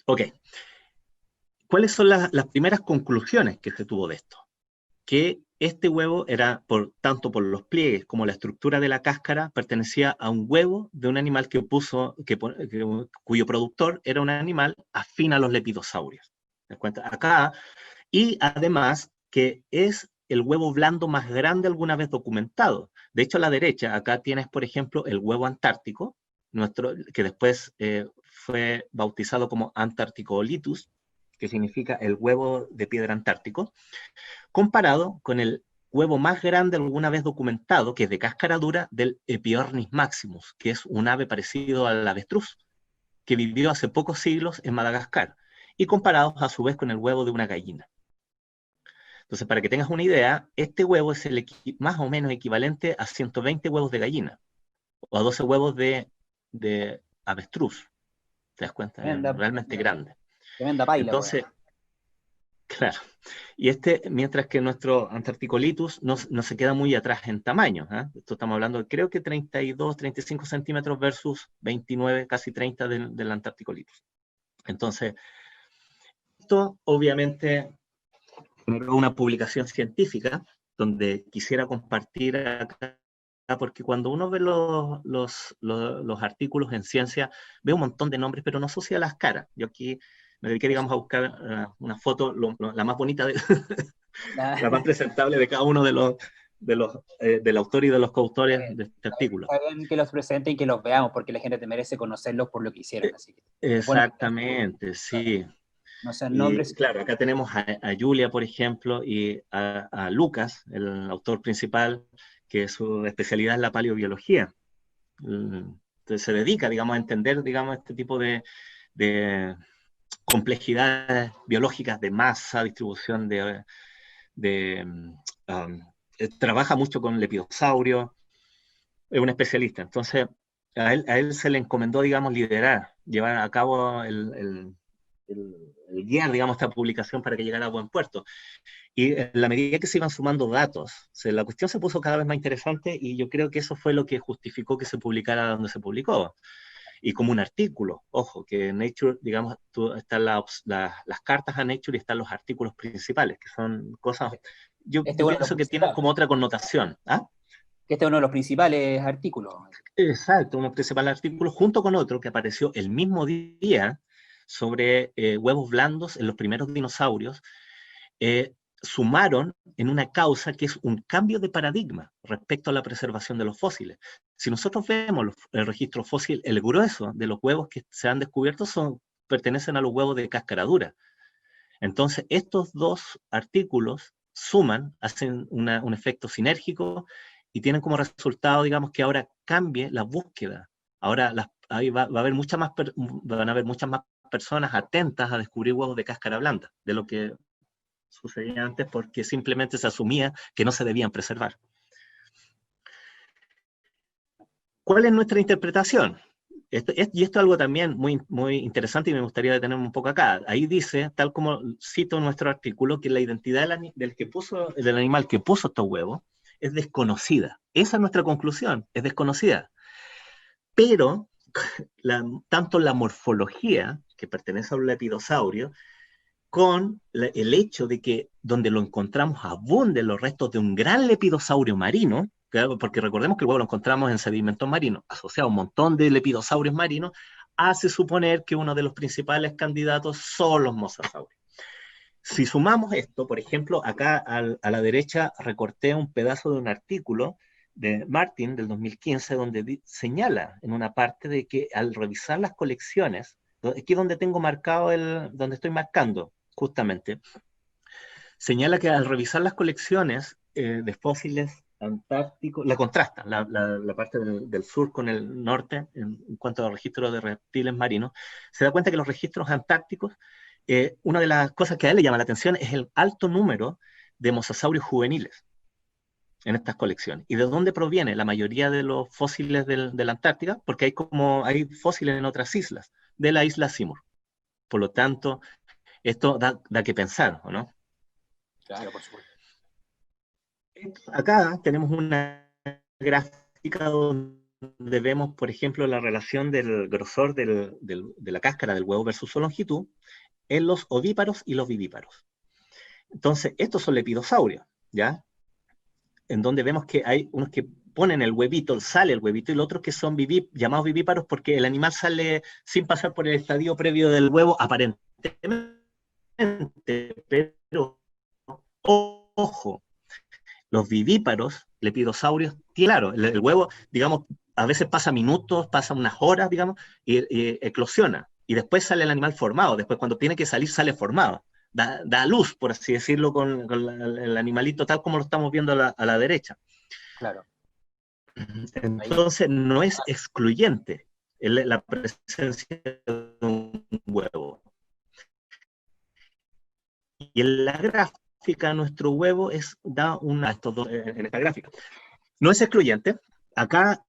Ok. ¿Cuáles son las primeras conclusiones que se tuvo de esto? Que este huevo era, tanto por los pliegues como la estructura de la cáscara, pertenecía a un huevo de un animal cuyo productor era un animal afín a los lepidosaurios. ¿Te das cuenta? Acá, y además que es el huevo blando más grande alguna vez documentado. De hecho, a la derecha, acá tienes, por ejemplo, el huevo antártico, que después fue bautizado como Antarcticolitus, que significa el huevo de piedra antártico, comparado con el huevo más grande alguna vez documentado, que es de cáscara dura, del Epiornis maximus, que es un ave parecido al avestruz, que vivió hace pocos siglos en Madagascar, y comparados a su vez con el huevo de una gallina. Entonces, para que tengas una idea, este huevo es más o menos equivalente a 120 huevos de gallina, o a 12 huevos de avestruz. ¿Te das cuenta? Es realmente grande. Tremenda paila. Entonces, claro. Y mientras que nuestro Antarcticolitus no se queda muy atrás en tamaño. Esto estamos hablando de, creo que 32, 35 centímetros versus 29, casi 30 del Antarcticolitus. Entonces, esto obviamente generó una publicación científica donde quisiera compartir acá, porque cuando uno ve los artículos en ciencia, ve un montón de nombres, pero no asocia las caras. Yo aquí me dediqué, digamos, a buscar una foto, la más bonita, la más presentable de cada uno de del autor y de los coautores de este artículo. Está bien que los presenten y que los veamos, porque la gente te merece conocerlos por lo que hicieron. Así que, Exactamente, sí. no sean Y nombres. claro, acá tenemos a Julia, por ejemplo, y a Lucas, el autor principal, que su especialidad es la paleobiología. Entonces se dedica, digamos, a entender, digamos, este tipo de complejidades biológicas de masa, distribución trabaja mucho con lepidosaurios, es un especialista. Entonces, a él se le encomendó, digamos, liderar, llevar a cabo el guiar, digamos, esta publicación para que llegara a buen puerto. Y en la medida que se iban sumando datos, la cuestión se puso cada vez más interesante y yo creo que eso fue lo que justificó que se publicara donde se publicó. Y como un artículo, ojo, que Nature, digamos, están las cartas a Nature y están los artículos principales, que son cosas, yo pienso que tienen como otra connotación. ¿Ah? Que este es uno de los principales artículos. Exacto, uno principal artículo junto con otro que apareció el mismo día sobre huevos blandos en los primeros dinosaurios, sumaron en una causa que es un cambio de paradigma respecto a la preservación de los fósiles. Si nosotros vemos el registro fósil, el grueso de los huevos que se han descubierto pertenecen a los huevos de cáscara dura. Entonces, estos dos artículos suman, hacen un efecto sinérgico y tienen como resultado, digamos, que ahora cambie la búsqueda. Ahora ahí van a haber muchas más personas atentas a descubrir huevos de cáscara blanda, de lo que sucedía antes, porque simplemente se asumía que no se debían preservar. ¿Cuál es nuestra interpretación? Y esto es algo también muy, muy interesante y me gustaría detenerme un poco acá. Ahí dice, tal como cito nuestro artículo, que la identidad del animal que puso estos huevos es desconocida. Esa es nuestra conclusión, es desconocida. Pero tanto la morfología, que pertenece a un lepidosaurio, con el hecho de que donde lo encontramos abunden los restos de un gran lepidosaurio marino, porque recordemos que el huevo lo encontramos en sedimentos marinos, asociado a un montón de lepidosaurios marinos, hace suponer que uno de los principales candidatos son los mosasaurios. Si sumamos esto, por ejemplo, acá a la derecha recorté un pedazo de un artículo de Martin del 2015, donde señala en una parte de que al revisar las colecciones, aquí donde tengo marcado donde estoy marcando, justamente, señala que al revisar las colecciones de fósiles antárticos, la contrasta, la parte del sur con el norte, en cuanto al registro de reptiles marinos, se da cuenta que los registros antárticos, una de las cosas que a él le llama la atención es el alto número de mosasaurios juveniles en estas colecciones. ¿Y de dónde proviene la mayoría de los fósiles de la Antártica? Porque hay fósiles en otras islas, de la isla Seymour. Por lo tanto, esto da que pensar, ¿o no? Claro, por supuesto. Acá tenemos una gráfica donde vemos, por ejemplo, la relación del grosor de la cáscara del huevo versus su longitud en los ovíparos y los vivíparos. Entonces, estos son lepidosaurios, ¿ya? En donde vemos que hay unos que ponen el huevito, sale el huevito, y los otros que son llamados vivíparos porque el animal sale sin pasar por el estadio previo del huevo, aparentemente, pero ojo, los vivíparos, lepidosaurios, claro, el huevo, digamos, a veces pasa minutos, pasa unas horas, digamos, y eclosiona, y después sale el animal formado, después cuando tiene que salir sale formado, da luz, por así decirlo, con el animalito tal como lo estamos viendo a la derecha. Claro. Entonces no es excluyente la presencia de un huevo. Y en la gráfica, nuestro huevo da estos dos en esta gráfica. No es excluyente. Acá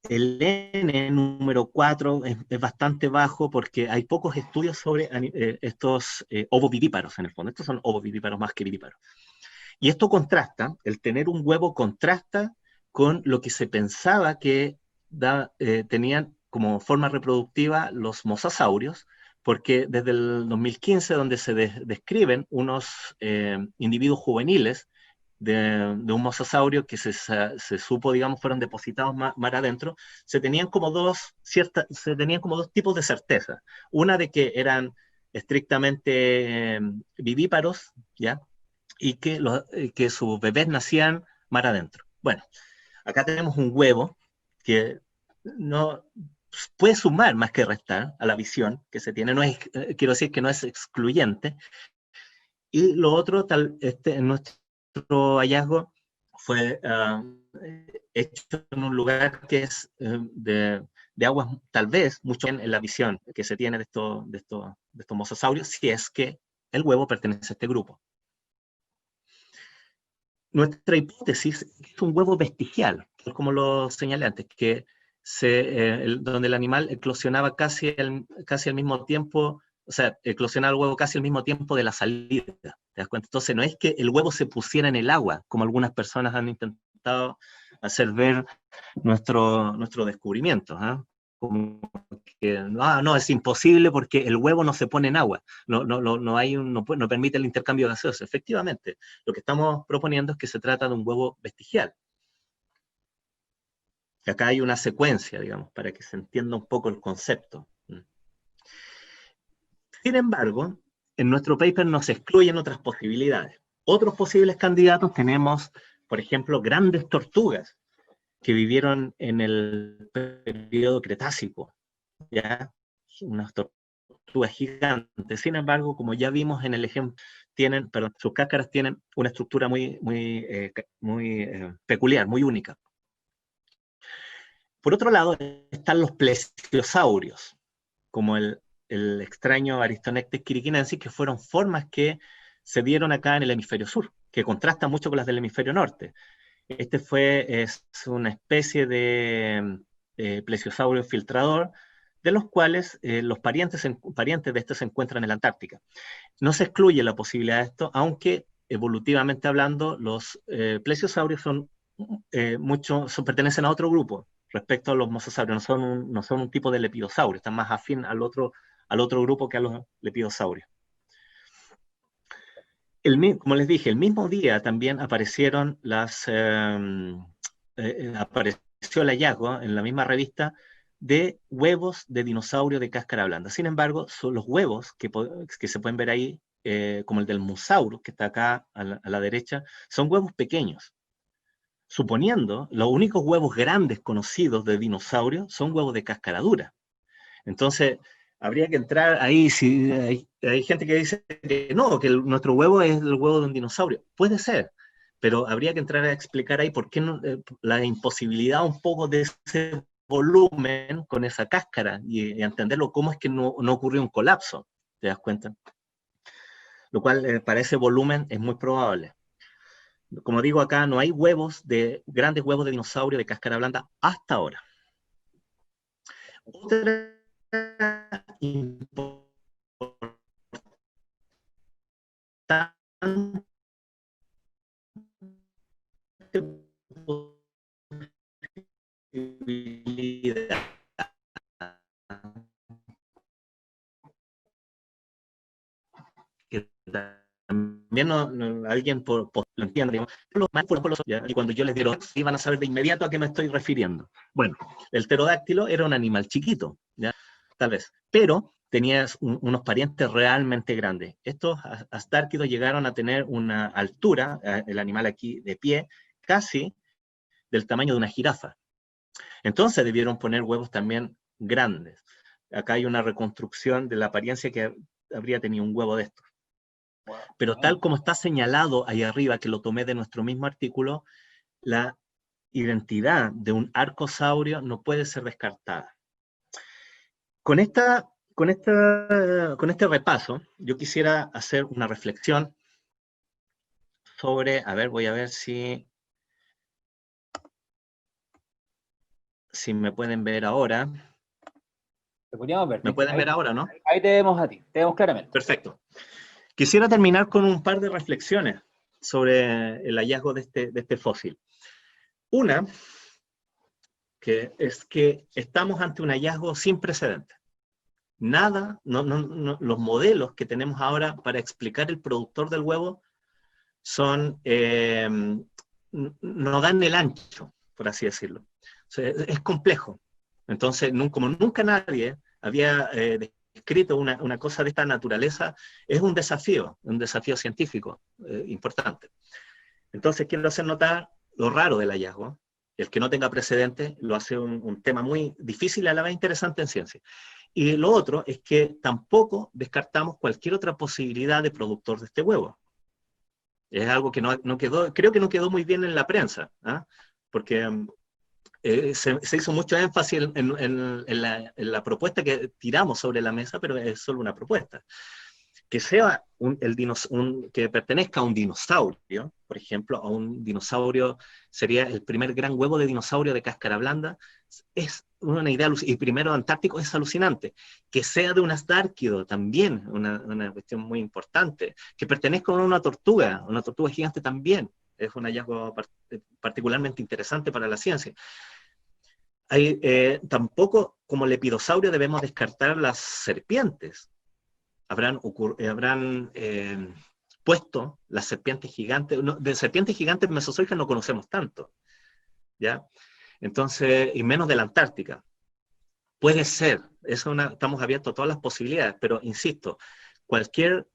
el N número 4 es bastante bajo porque hay pocos estudios sobre estos ovovivíparos en el fondo. Estos son ovovivíparos más que vivíparos. Y esto contrasta, el tener un huevo contrasta con lo que se pensaba que tenían como forma reproductiva los mosasaurios, porque desde el 2015, donde se describen unos individuos juveniles de un mosasaurio que se supo, digamos, fueron depositados mar adentro, se tenían como dos tipos de certeza. Una de que eran estrictamente vivíparos, ¿ya? Y que sus bebés nacían mar adentro. Bueno, acá tenemos un huevo que no puede sumar más que restar a la visión que se tiene. No es, quiero decir que no es excluyente. Y lo otro, nuestro hallazgo fue hecho en un lugar que es de aguas, tal vez, mucho en la visión que se tiene de estos mosasaurios, si es que el huevo pertenece a este grupo. Nuestra hipótesis es un huevo vestigial, como lo señalé antes, que donde el animal eclosionaba casi al mismo tiempo, o sea, eclosionaba el huevo casi al mismo tiempo de la salida, ¿te das cuenta? Entonces no es que el huevo se pusiera en el agua, como algunas personas han intentado hacer ver nuestro descubrimiento, ¿eh? Como que no, es imposible porque el huevo no se pone en agua, no permite el intercambio gaseoso. Efectivamente, lo que estamos proponiendo es que se trata de un huevo vestigial. Y acá hay una secuencia, digamos, para que se entienda un poco el concepto. Sin embargo, en nuestro paper nos excluyen otras posibilidades. Otros posibles candidatos tenemos, por ejemplo, grandes tortugas que vivieron en el periodo Cretácico, ¿ya? Unas tortugas gigantes. Sin embargo, como ya vimos en el ejemplo, sus cáscaras tienen una estructura muy peculiar, muy única. Por otro lado, están los plesiosaurios, como el extraño Aristonectes quiriquinensis, que fueron formas que se dieron acá en el hemisferio sur, que contrastan mucho con las del hemisferio norte. Es una especie de plesiosaurio filtrador, de los cuales los parientes de estos se encuentran en la Antártica. No se excluye la posibilidad de esto, aunque evolutivamente hablando, los plesiosaurios pertenecen a otro grupo respecto a los mosasaurios. No son un tipo de lepidosaurio, están más afín al otro grupo que a los lepidosaurios. Como les dije, el mismo día también apareció el hallazgo en la misma revista de huevos de dinosaurio de cáscara blanda. Sin embargo, son los huevos que se pueden ver ahí, como el del Mosaurus, que está acá a la derecha, son huevos pequeños. Suponiendo, los únicos huevos grandes conocidos de dinosaurios son huevos de cáscara dura. Entonces, habría que entrar ahí, si hay gente que dice que no, que nuestro huevo es el huevo de un dinosaurio. Puede ser, pero habría que entrar a explicar ahí por qué la imposibilidad un poco de ese volumen con esa cáscara y entenderlo cómo es que no ocurrió un colapso, ¿te das cuenta? Lo cual para ese volumen es muy probable. Como digo acá, no hay grandes huevos de dinosaurio de cáscara blanda hasta ahora. Otra importante posibilidad que también alguien lo entiende, digamos, y cuando yo les digo, iban a saber de inmediato a qué me estoy refiriendo. Bueno, el pterodáctilo era un animal chiquito, ¿ya? Tal vez, pero tenía unos parientes realmente grandes. Estos astárquidos llegaron a tener una altura, el animal aquí de pie, casi del tamaño de una jirafa. Entonces debieron poner huevos también grandes. Acá hay una reconstrucción de la apariencia que habría tenido un huevo de estos. Pero tal como está señalado ahí arriba, que lo tomé de nuestro mismo artículo, la identidad de un arcosaurio no puede ser descartada. Con este repaso, yo quisiera hacer una reflexión sobre, voy a ver si me pueden ver ahora. Te podríamos ver. ¿Me pueden ver ahora, no? Ahí te vemos a ti, te vemos claramente. Perfecto. Quisiera terminar con un par de reflexiones sobre el hallazgo de este fósil. Una, que es que estamos ante un hallazgo sin precedentes. Los modelos que tenemos ahora para explicar el productor del huevo no dan el ancho, por así decirlo. O sea, es complejo. Entonces, como nunca nadie había descrito una cosa de esta naturaleza, es un desafío científico importante. Entonces, quiero hacer notar lo raro del hallazgo. El que no tenga precedentes lo hace un tema muy difícil y a la vez interesante en ciencia. Y lo otro es que tampoco descartamos cualquier otra posibilidad de productor de este huevo. Es algo que no quedó, creo que no quedó muy bien en la prensa, ¿ah? Porque se hizo mucho énfasis en la propuesta que tiramos sobre la mesa, pero es solo una propuesta. Que sea que pertenezca a un dinosaurio, por ejemplo, a un dinosaurio, sería el primer gran huevo de dinosaurio de cáscara blanda, es una idea, y primero antártico es alucinante. Que sea de un astárquido también, una cuestión muy importante. Que pertenezca a una tortuga gigante también, es un hallazgo particularmente interesante para la ciencia. Tampoco, como lepidosaurio, debemos descartar las serpientes. Habrán puesto las serpientes gigantes, de serpientes gigantes mesozoicas no conocemos tanto, ¿ya? Entonces, y menos de la Antártica. Puede ser, estamos abiertos a todas las posibilidades, pero insisto, cualquier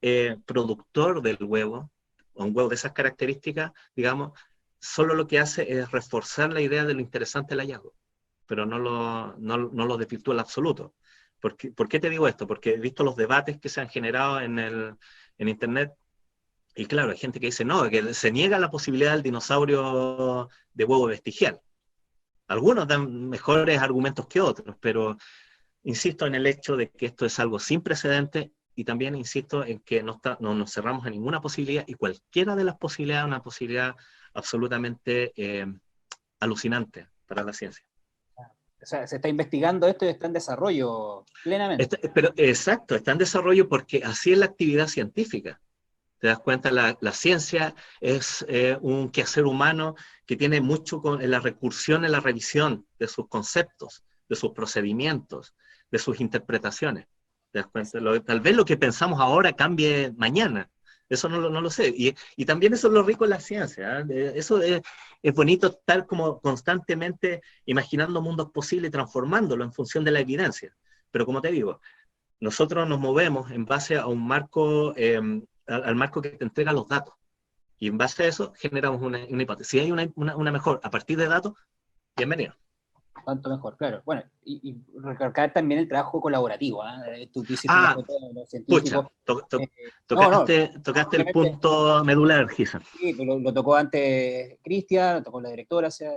productor del huevo, o un huevo de esas características, digamos, solo lo que hace es reforzar la idea de lo interesante del hallazgo, pero no lo desvirtúa en absoluto. ¿Por qué te digo esto? Porque he visto los debates que se han generado en Internet, y claro, hay gente que dice, no, que se niega la posibilidad del dinosaurio de huevo vestigial. Algunos dan mejores argumentos que otros, pero insisto en el hecho de que esto es algo sin precedentes, y también insisto en que no nos cerramos a ninguna posibilidad, y cualquiera de las posibilidades es una posibilidad absolutamente alucinante para la ciencia. O sea, se está investigando esto y está en desarrollo plenamente. Pero exacto, está en desarrollo porque así es la actividad científica. Te das cuenta, la ciencia es un quehacer humano que tiene mucho en la recursión, en la revisión de sus conceptos, de sus procedimientos, de sus interpretaciones. ¿Te das cuenta? Tal vez lo que pensamos ahora cambie mañana. Eso no lo sé. Y también eso es lo rico de la ciencia, ¿eh? Eso es bonito estar como constantemente imaginando mundos posibles y transformándolo en función de la evidencia. Pero como te digo, nosotros nos movemos en base a un marco, al marco que te entrega los datos. Y en base a eso generamos una hipótesis. Si hay una mejor a partir de datos, bienvenido. Tanto mejor, claro. Bueno, y recalcar también el trabajo colaborativo. Tú hiciste los científicos. Tocaste el punto medular, Gisa. Sí, lo tocó antes Cristian, lo tocó la directora, o sea,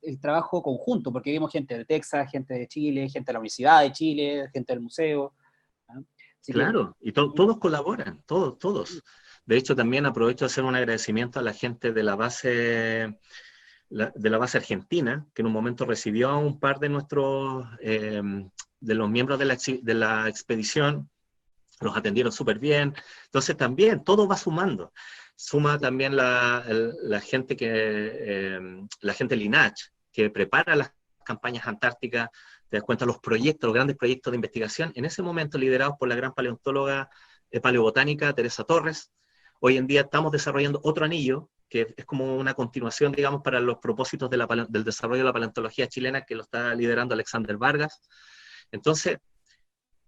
el trabajo conjunto, porque vimos gente de Texas, gente de Chile, gente de la Universidad de Chile, gente del museo. Claro, y todos colaboran, todos. De hecho, también aprovecho de hacer un agradecimiento a la gente de la base argentina, que en un momento recibió a un par de nuestros, de los miembros de la expedición, los atendieron súper bien. Entonces también todo va sumando. Suma también la gente LINACH, que prepara las campañas antárticas, te das cuenta, los grandes proyectos de investigación, en ese momento liderados por la gran paleontóloga paleobotánica Teresa Torres. Hoy en día estamos desarrollando otro anillo, que es como una continuación, digamos, para los propósitos del desarrollo de la paleontología chilena, que lo está liderando Alexander Vargas. Entonces,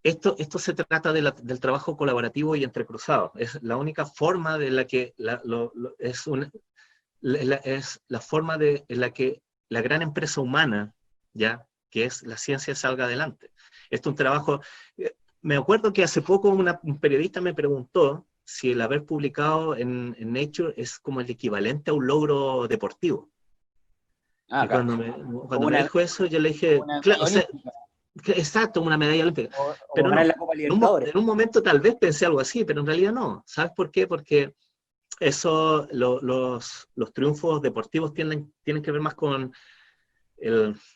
esto se trata del trabajo colaborativo y entrecruzado. Es la única forma de la que es la forma en la que la gran empresa humana, ya, que es la ciencia, salga adelante. Esto es un trabajo. Me acuerdo que hace poco un periodista me preguntó si el haber publicado en Nature es como el equivalente a un logro deportivo. Y cuando me dijo eso, yo le dije, claro, o sea, exacto, una medalla olímpica. Pero no, en un momento tal vez pensé algo así, pero en realidad no. ¿Sabes por qué? Porque eso, los triunfos deportivos tienen que ver más con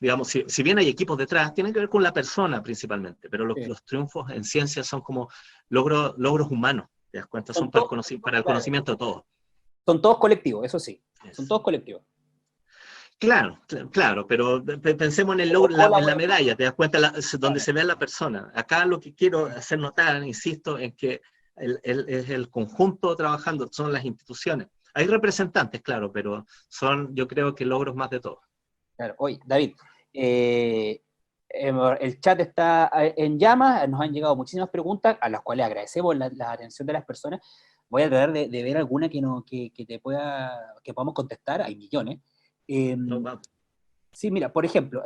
digamos, si bien hay equipos detrás, tienen que ver con la persona principalmente, pero los triunfos en ciencia son como logros humanos, ¿te das cuenta? Son para el conocimiento de todos. Son todos colectivos, eso sí, son todos colectivos. Claro, pero pensemos en el logro, en la medalla, ¿te das cuenta? Donde se ve a la persona. Acá lo que quiero hacer notar, insisto, en que es el conjunto trabajando, son las instituciones. Hay representantes, claro, pero son, yo creo que logros más de todos. Claro. Oye, David, el chat está en llamas, nos han llegado muchísimas preguntas, a las cuales agradecemos la atención de las personas. Voy a tratar de ver alguna que podamos contestar, hay millones, No, va. Sí, mira, por ejemplo,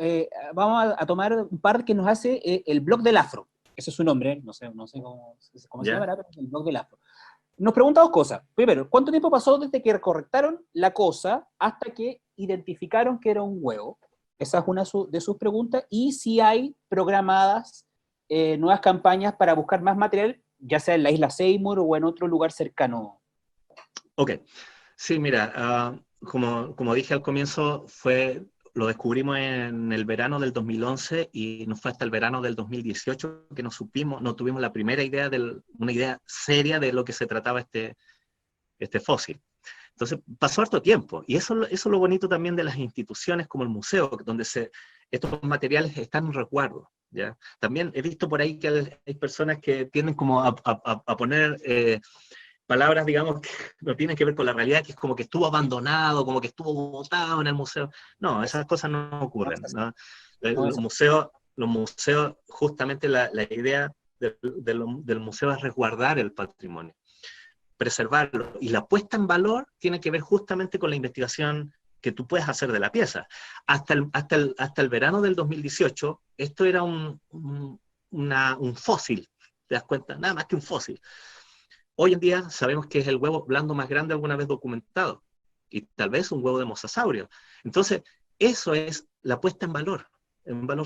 vamos a tomar un par que nos hace el blog del Afro. Ese es su nombre, no sé cómo se ¿Ya? llamará, pero es el blog del Afro. Nos pregunta dos cosas. Primero, ¿cuánto tiempo pasó desde que correctaron la cosa hasta que identificaron que era un huevo? Esa es una de sus preguntas. Y si hay programadas nuevas campañas para buscar más material, ya sea en la isla Seymour o en otro lugar cercano. Ok. Sí, mira, como dije al comienzo, lo descubrimos en el verano del 2011 y no fue hasta el verano del 2018 que no tuvimos la primera idea, una idea seria de lo que se trataba este fósil. Entonces pasó harto tiempo, y eso es lo bonito también de las instituciones como el museo, donde estos materiales están en recuerdo, ¿ya? También he visto por ahí que hay personas que tienden como a poner palabras, digamos, que no tienen que ver con la realidad, que es como que estuvo abandonado, como que estuvo botado en el museo. No, esas cosas no ocurren, ¿no? Los museos, justamente la idea del museo es resguardar el patrimonio, preservarlo, y la puesta en valor tiene que ver justamente con la investigación que tú puedes hacer de la pieza. Hasta el verano del 2018, esto era un fósil, ¿te das cuenta? Nada más que un fósil. Hoy en día sabemos que es el huevo blando más grande alguna vez documentado, y tal vez un huevo de mosasaurio. Entonces, eso es la puesta en valor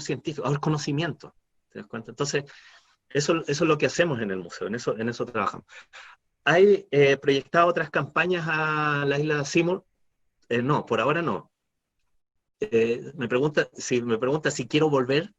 científico, el conocimiento, ¿te das cuenta? Entonces, eso es lo que hacemos en el museo, en eso trabajamos. ¿Hay proyectado otras campañas a la isla Seymour? No, por ahora no. Me pregunta si quiero volver.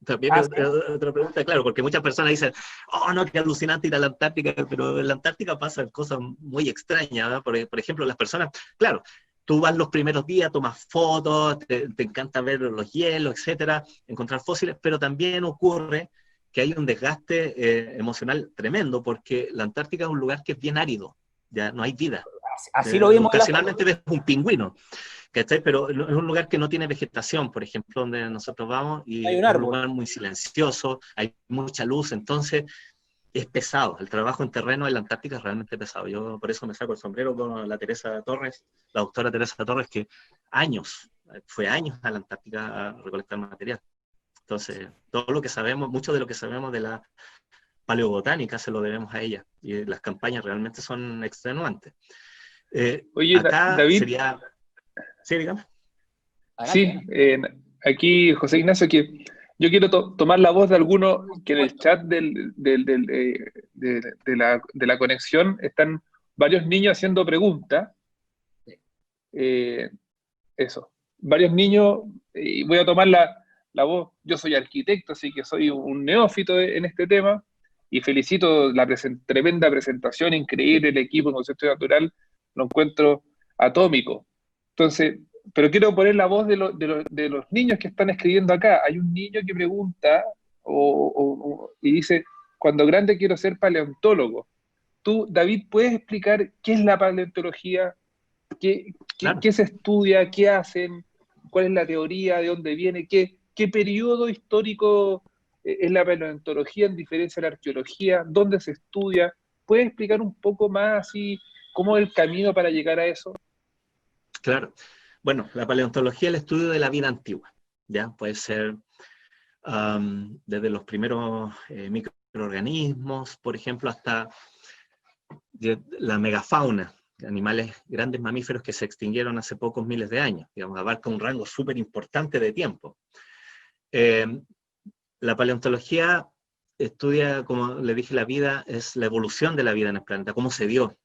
También es ¿Sí? otra pregunta, claro, porque muchas personas dicen, oh, no, qué alucinante ir a la Antártica, pero en la Antártica pasan cosas muy extrañas, ¿no? Por ejemplo, las personas, claro, tú vas los primeros días, tomas fotos, te encanta ver los hielos, etcétera, encontrar fósiles, pero también ocurre que hay un desgaste emocional tremendo, porque la Antártica es un lugar que es bien árido, ya no hay vida. Así lo vimos en la foto. Ocasionalmente ves un pingüino, ¿cachai? Pero es un lugar que no tiene vegetación, por ejemplo, donde nosotros vamos, y Hay un es un árbol. lugar muy silencioso, hay mucha luz, entonces es pesado. El trabajo en terreno en la Antártica es realmente pesado. Yo por eso me saco el sombrero con la doctora Teresa Torres, que fue años a la Antártica a recolectar material. Entonces, todo lo que sabemos, mucho de lo que sabemos de la paleobotánica se lo debemos a ella, y las campañas realmente son extenuantes. Oye, Acá David, sería... Sí, digamos. sí, Adelante. aquí José Ignacio, que yo quiero tomar la voz de alguno que en el chat de la conexión están varios niños haciendo preguntas. Eh, Eso, varios niños, y voy a tomar la voz. Yo soy arquitecto, así que soy un neófito en este tema, y felicito la tremenda presentación, increíble el equipo en concepto natural, lo encuentro atómico. Entonces, pero quiero poner la voz de los niños que están escribiendo acá. Hay un niño que pregunta y dice, cuando grande quiero ser paleontólogo. Tú, David, ¿puedes explicar qué es la paleontología? Claro. ¿Qué se estudia? ¿Qué hacen? ¿Cuál es la teoría? ¿De dónde viene? ¿Qué periodo histórico es la paleontología en diferencia a la arqueología? ¿Dónde se estudia? ¿Puedes explicar un poco más así cómo es el camino para llegar a eso? Claro. Bueno, la paleontología es el estudio de la vida antigua, ¿ya? Puede ser desde los primeros microorganismos, por ejemplo, hasta la megafauna, animales, grandes mamíferos que se extinguieron hace pocos miles de años. Digamos, abarca un rango súper importante de tiempo. La paleontología estudia, como le dije, la vida, es la evolución de la vida en el planeta, cómo se dio.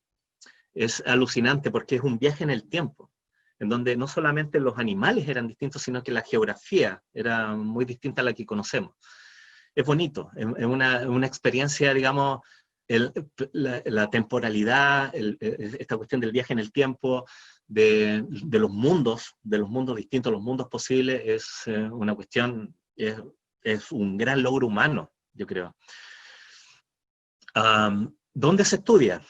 Es alucinante porque es un viaje en el tiempo, en donde no solamente los animales eran distintos, sino que la geografía era muy distinta a la que conocemos. Es bonito, es una experiencia, digamos, la temporalidad, esta cuestión del viaje en el tiempo, de los mundos distintos, los mundos posibles, es una cuestión, es un gran logro humano, yo creo. ¿Dónde se estudia?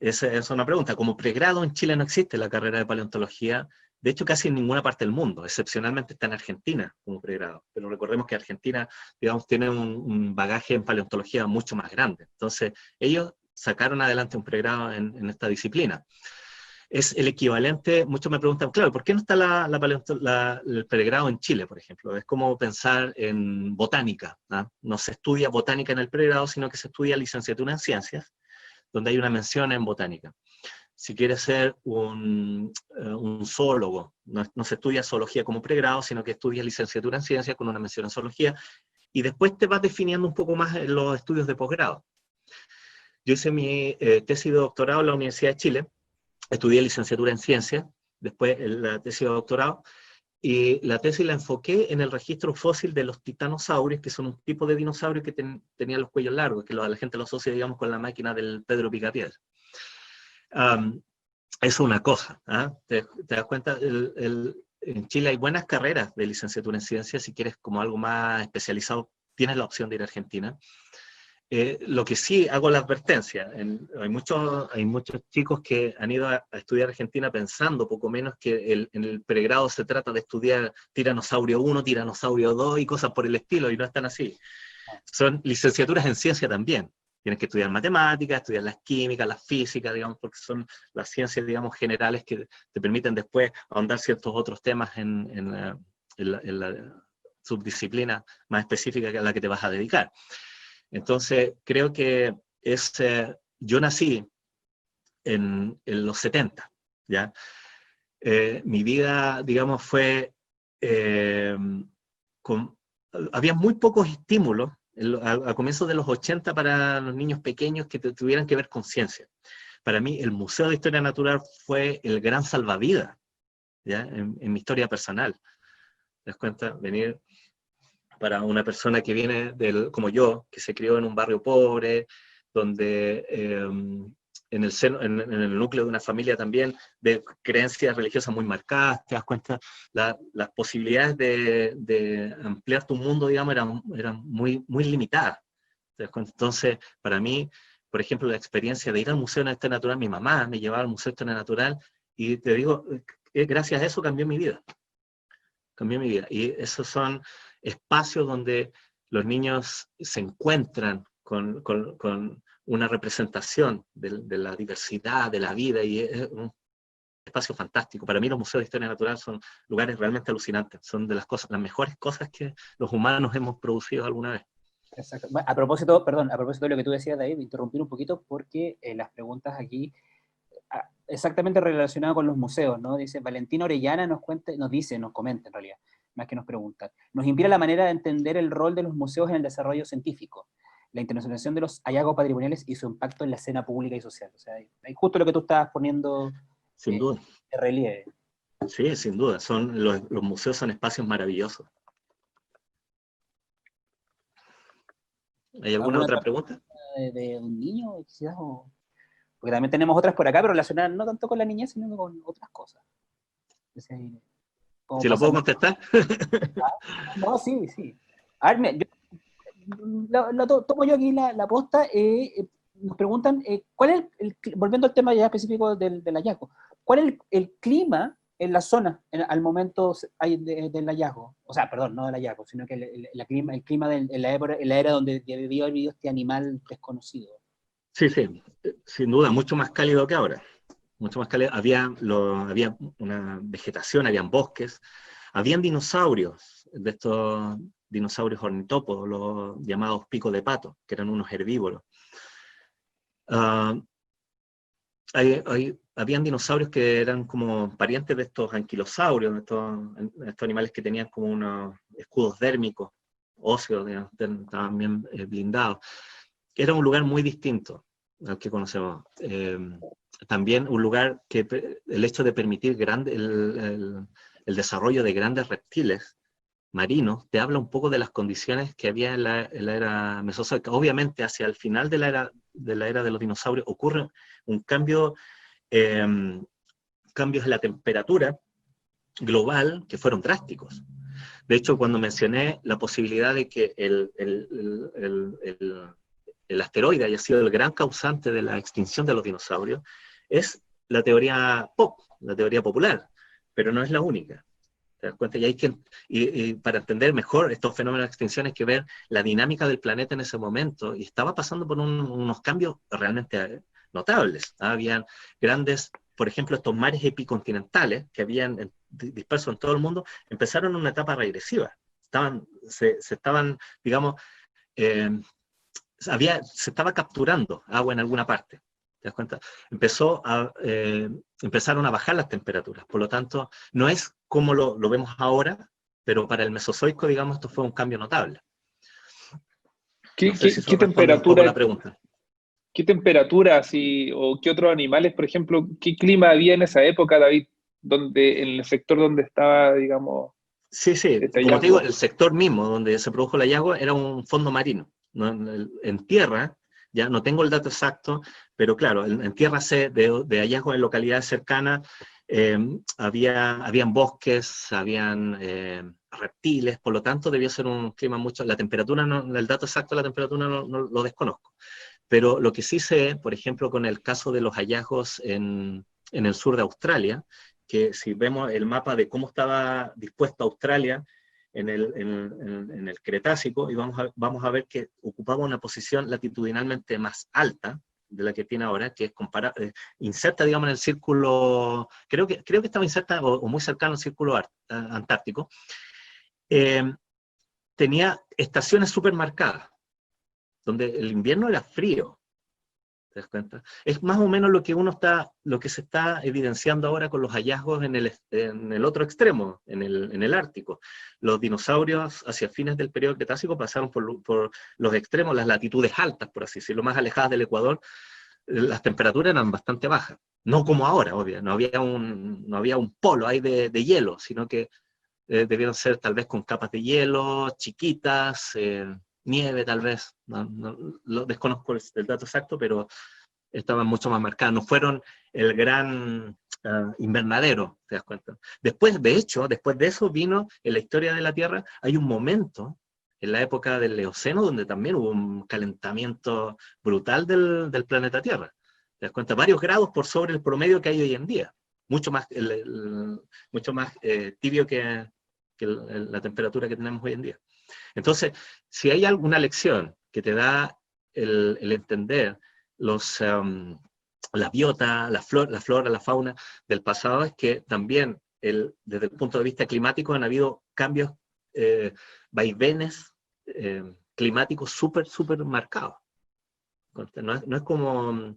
Esa es una pregunta. Como pregrado en Chile no existe la carrera de paleontología, de hecho casi en ninguna parte del mundo, excepcionalmente está en Argentina como pregrado, pero recordemos que Argentina, digamos, tiene un bagaje en paleontología mucho más grande, entonces ellos sacaron adelante un pregrado en esta disciplina. es el equivalente, muchos me preguntan, claro, ¿por qué no está el pregrado en Chile, por ejemplo? Es como pensar en botánica, ¿no? No se estudia botánica en el pregrado, sino que se estudia licenciatura en ciencias, donde hay una mención en botánica. Si quieres ser un zoólogo, no se estudia zoología como pregrado, sino que estudias licenciatura en ciencias con una mención en zoología, y después te vas definiendo un poco más en los estudios de posgrado. Yo hice mi tesis de doctorado en la Universidad de Chile, estudié licenciatura en ciencias, después la tesis de doctorado, y la tesis la enfoqué en el registro fósil de los titanosaurios, que son un tipo de dinosaurio que tenían los cuellos largos, que la gente lo asocia, digamos, con la máquina del Pedro Picapiedra. Es una cosa, ¿eh? ¿Te das cuenta? En Chile hay buenas carreras de licenciatura en ciencias. Si quieres como algo más especializado, tienes la opción de ir a Argentina. Lo que sí hago la advertencia, hay muchos chicos que han ido a estudiar Argentina pensando poco menos que en el pregrado se trata de estudiar tiranosaurio 1, tiranosaurio 2 y cosas por el estilo, y no están así. Son licenciaturas en ciencia también. Tienes que estudiar matemáticas, estudiar las químicas, las físicas, digamos, porque son las ciencias, digamos, generales que te permiten después ahondar ciertos otros temas en la subdisciplina más específica a la que te vas a dedicar. Entonces, creo que yo nací en los 70, ¿ya? Mi vida, digamos, fue... había muy pocos estímulos a comienzos de los 80 para los niños pequeños que tuvieran que ver con ciencia. Para mí, el Museo de Historia Natural fue el gran salvavidas, ¿ya? En mi historia personal. ¿Te das cuenta? Venir para una persona que viene como yo, que se crió en un barrio pobre, donde en el núcleo de una familia también de creencias religiosas muy marcadas, te das cuenta, las posibilidades de ampliar tu mundo, digamos, eran muy, muy limitadas. ¿Te das cuenta? Entonces, para mí, por ejemplo, la experiencia de ir al Museo de Historia Natural, mi mamá me llevaba al Museo de Historia Natural, y te digo, gracias a eso cambió mi vida. Cambió mi vida. Y esos son espacios donde los niños se encuentran con una representación de la diversidad, de la vida, y es un espacio fantástico. Para mí los museos de historia natural son lugares realmente alucinantes, son de las mejores cosas que los humanos hemos producido alguna vez. Exacto. Bueno, a propósito de lo que tú decías, David, interrumpir un poquito porque las preguntas aquí, exactamente relacionadas con los museos, ¿no? Dice, Valentina Orellana nos comenta en realidad, más que nos pregunta. Nos inspira la manera de entender el rol de los museos en el desarrollo científico, la internacionalización de los hallazgos patrimoniales y su impacto en la escena pública y social. O sea, hay justo lo que tú estabas poniendo sin duda. de relieve. Sí, sin duda. Los museos son espacios maravillosos. ¿Hay alguna otra pregunta? ¿De un niño, quizás? Porque también tenemos otras por acá, pero relacionadas no tanto con la niñez, sino con otras cosas. ¿Si lo puedo contestar? No, sí. A ver, tomo yo aquí la posta. Nos preguntan, ¿cuál es volviendo al tema ya específico del hallazgo, ¿cuál es el clima en la zona al momento del hallazgo? O sea, perdón, no del hallazgo, sino que el clima en la era donde debió haber vivido este animal desconocido. Sí, sin duda, mucho más cálido que ahora. Mucho más cálido. Había una vegetación, habían bosques, habían dinosaurios, de estos dinosaurios ornitópodos, los llamados picos de pato, que eran unos herbívoros. Habían dinosaurios que eran como parientes de estos anquilosaurios, de estos animales que tenían como unos escudos dérmicos, óseos, estaban bien blindados. Era un lugar muy distinto al que conocemos. También un lugar que el hecho de permitir el desarrollo de grandes reptiles marinos te habla un poco de las condiciones que había en la era mesozoica. Obviamente, hacia el final de la era de los dinosaurios ocurre un cambio, cambios en la temperatura global que fueron drásticos. De hecho, cuando mencioné la posibilidad de que el asteroide haya sido el gran causante de la extinción de los dinosaurios, es la teoría la teoría popular, pero no es la única. ¿Te das cuenta? Y para entender mejor estos fenómenos de extinción hay que ver la dinámica del planeta en ese momento, y estaba pasando por unos cambios realmente notables. Habían grandes por ejemplo, estos mares epicontinentales que habían dispersos en todo el mundo, empezaron en una etapa regresiva. Se estaban, digamos, se estaba capturando agua en alguna parte. ¿Te das cuenta? Empezaron a bajar las temperaturas. Por lo tanto, no es como lo vemos ahora, pero para el Mesozoico, digamos, esto fue un cambio notable. No sé si eso responde un poco la pregunta. ¿Qué temperaturas o qué otros animales, por ejemplo, qué clima había en esa época, David, en el sector donde estaba, digamos... Sí, como te digo, el sector mismo donde se produjo el hallazgo era un fondo marino, ¿no? En tierra, ya no tengo el dato exacto, pero claro, en tierra sé de hallazgos en localidades cercanas, habían bosques, habían reptiles, por lo tanto debió ser un clima mucho... La temperatura, el dato exacto de la temperatura no lo desconozco. Pero lo que sí sé, por ejemplo, con el caso de los hallazgos en el sur de Australia, que si vemos el mapa de cómo estaba dispuesta Australia en el Cretácico, y vamos a ver que ocupaba una posición latitudinalmente más alta de la que tiene ahora, que es inserta, digamos, en el círculo, creo que estaba inserta o muy cercano al círculo antártico, tenía estaciones súper marcadas, donde el invierno era frío. ¿Te das cuenta? Es más o menos lo que se está evidenciando ahora con los hallazgos en el otro extremo, en el Ártico. Los dinosaurios hacia fines del periodo Cretácico pasaron por los extremos, las latitudes altas, por así decirlo, más alejadas del Ecuador. Las temperaturas eran bastante bajas. No como ahora, obvio, no había un polo ahí de hielo, sino que debieron ser tal vez con capas de hielo, chiquitas, nieve tal vez, lo desconozco el dato exacto, pero estaban mucho más marcadas, no fueron el gran invernadero, ¿te das cuenta? Después de eso vino, en la historia de la Tierra, hay un momento, en la época del Eoceno, donde también hubo un calentamiento brutal del planeta Tierra, ¿te das cuenta? Varios grados por sobre el promedio que hay hoy en día, mucho más tibio que la temperatura que tenemos hoy en día. Entonces, si hay alguna lección que te da el entender la biota, la flora, la fauna del pasado, es que también desde el punto de vista climático han habido cambios, vaivenes climáticos súper marcados. No es como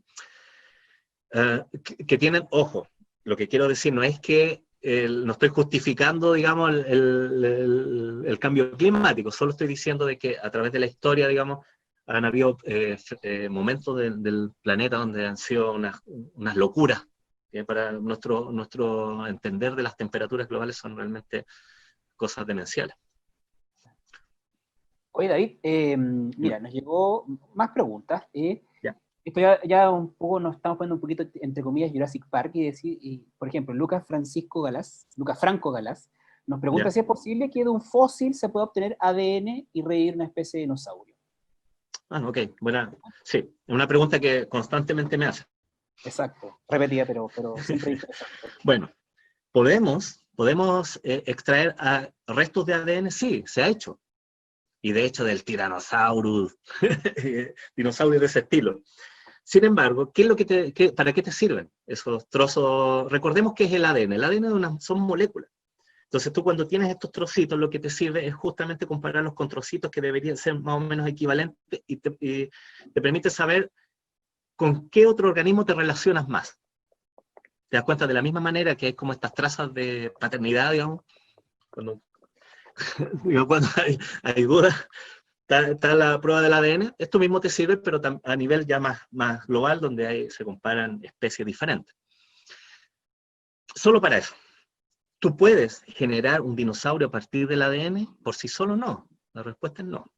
que tienen, ojo, lo que quiero decir no es que no estoy justificando, digamos, el cambio climático, solo estoy diciendo de que a través de la historia, digamos, han habido momentos del planeta donde han sido unas locuras, que para nuestro entender de las temperaturas globales son realmente cosas demenciales. Oye, David, mira, nos llegó más preguntas. Ya. Esto ya un poco nos estamos poniendo un poquito, entre comillas, Jurassic Park, por ejemplo, Lucas Franco Galás, nos pregunta si es posible que de un fósil se pueda obtener ADN y revivir una especie de dinosaurio. Ok, sí, es una pregunta que constantemente me hacen. Exacto, repetida, pero siempre interesante. Bueno, ¿podemos extraer restos de ADN? Sí, se ha hecho. Y de hecho del Tyrannosaurus, dinosaurios de ese estilo. Sin embargo, ¿para qué te sirven esos trozos? Recordemos que es el ADN. El ADN son moléculas. Entonces tú cuando tienes estos trocitos, lo que te sirve es justamente compararlos con trocitos que deberían ser más o menos equivalentes y te permite saber con qué otro organismo te relacionas más. Te das cuenta de la misma manera que hay como estas trazas de paternidad, digamos, cuando hay dudas, está la prueba del ADN, esto mismo te sirve, pero a nivel ya más global, donde se comparan especies diferentes. Solo para eso. ¿Tú puedes generar un dinosaurio a partir del ADN? Por sí solo no. La respuesta es no.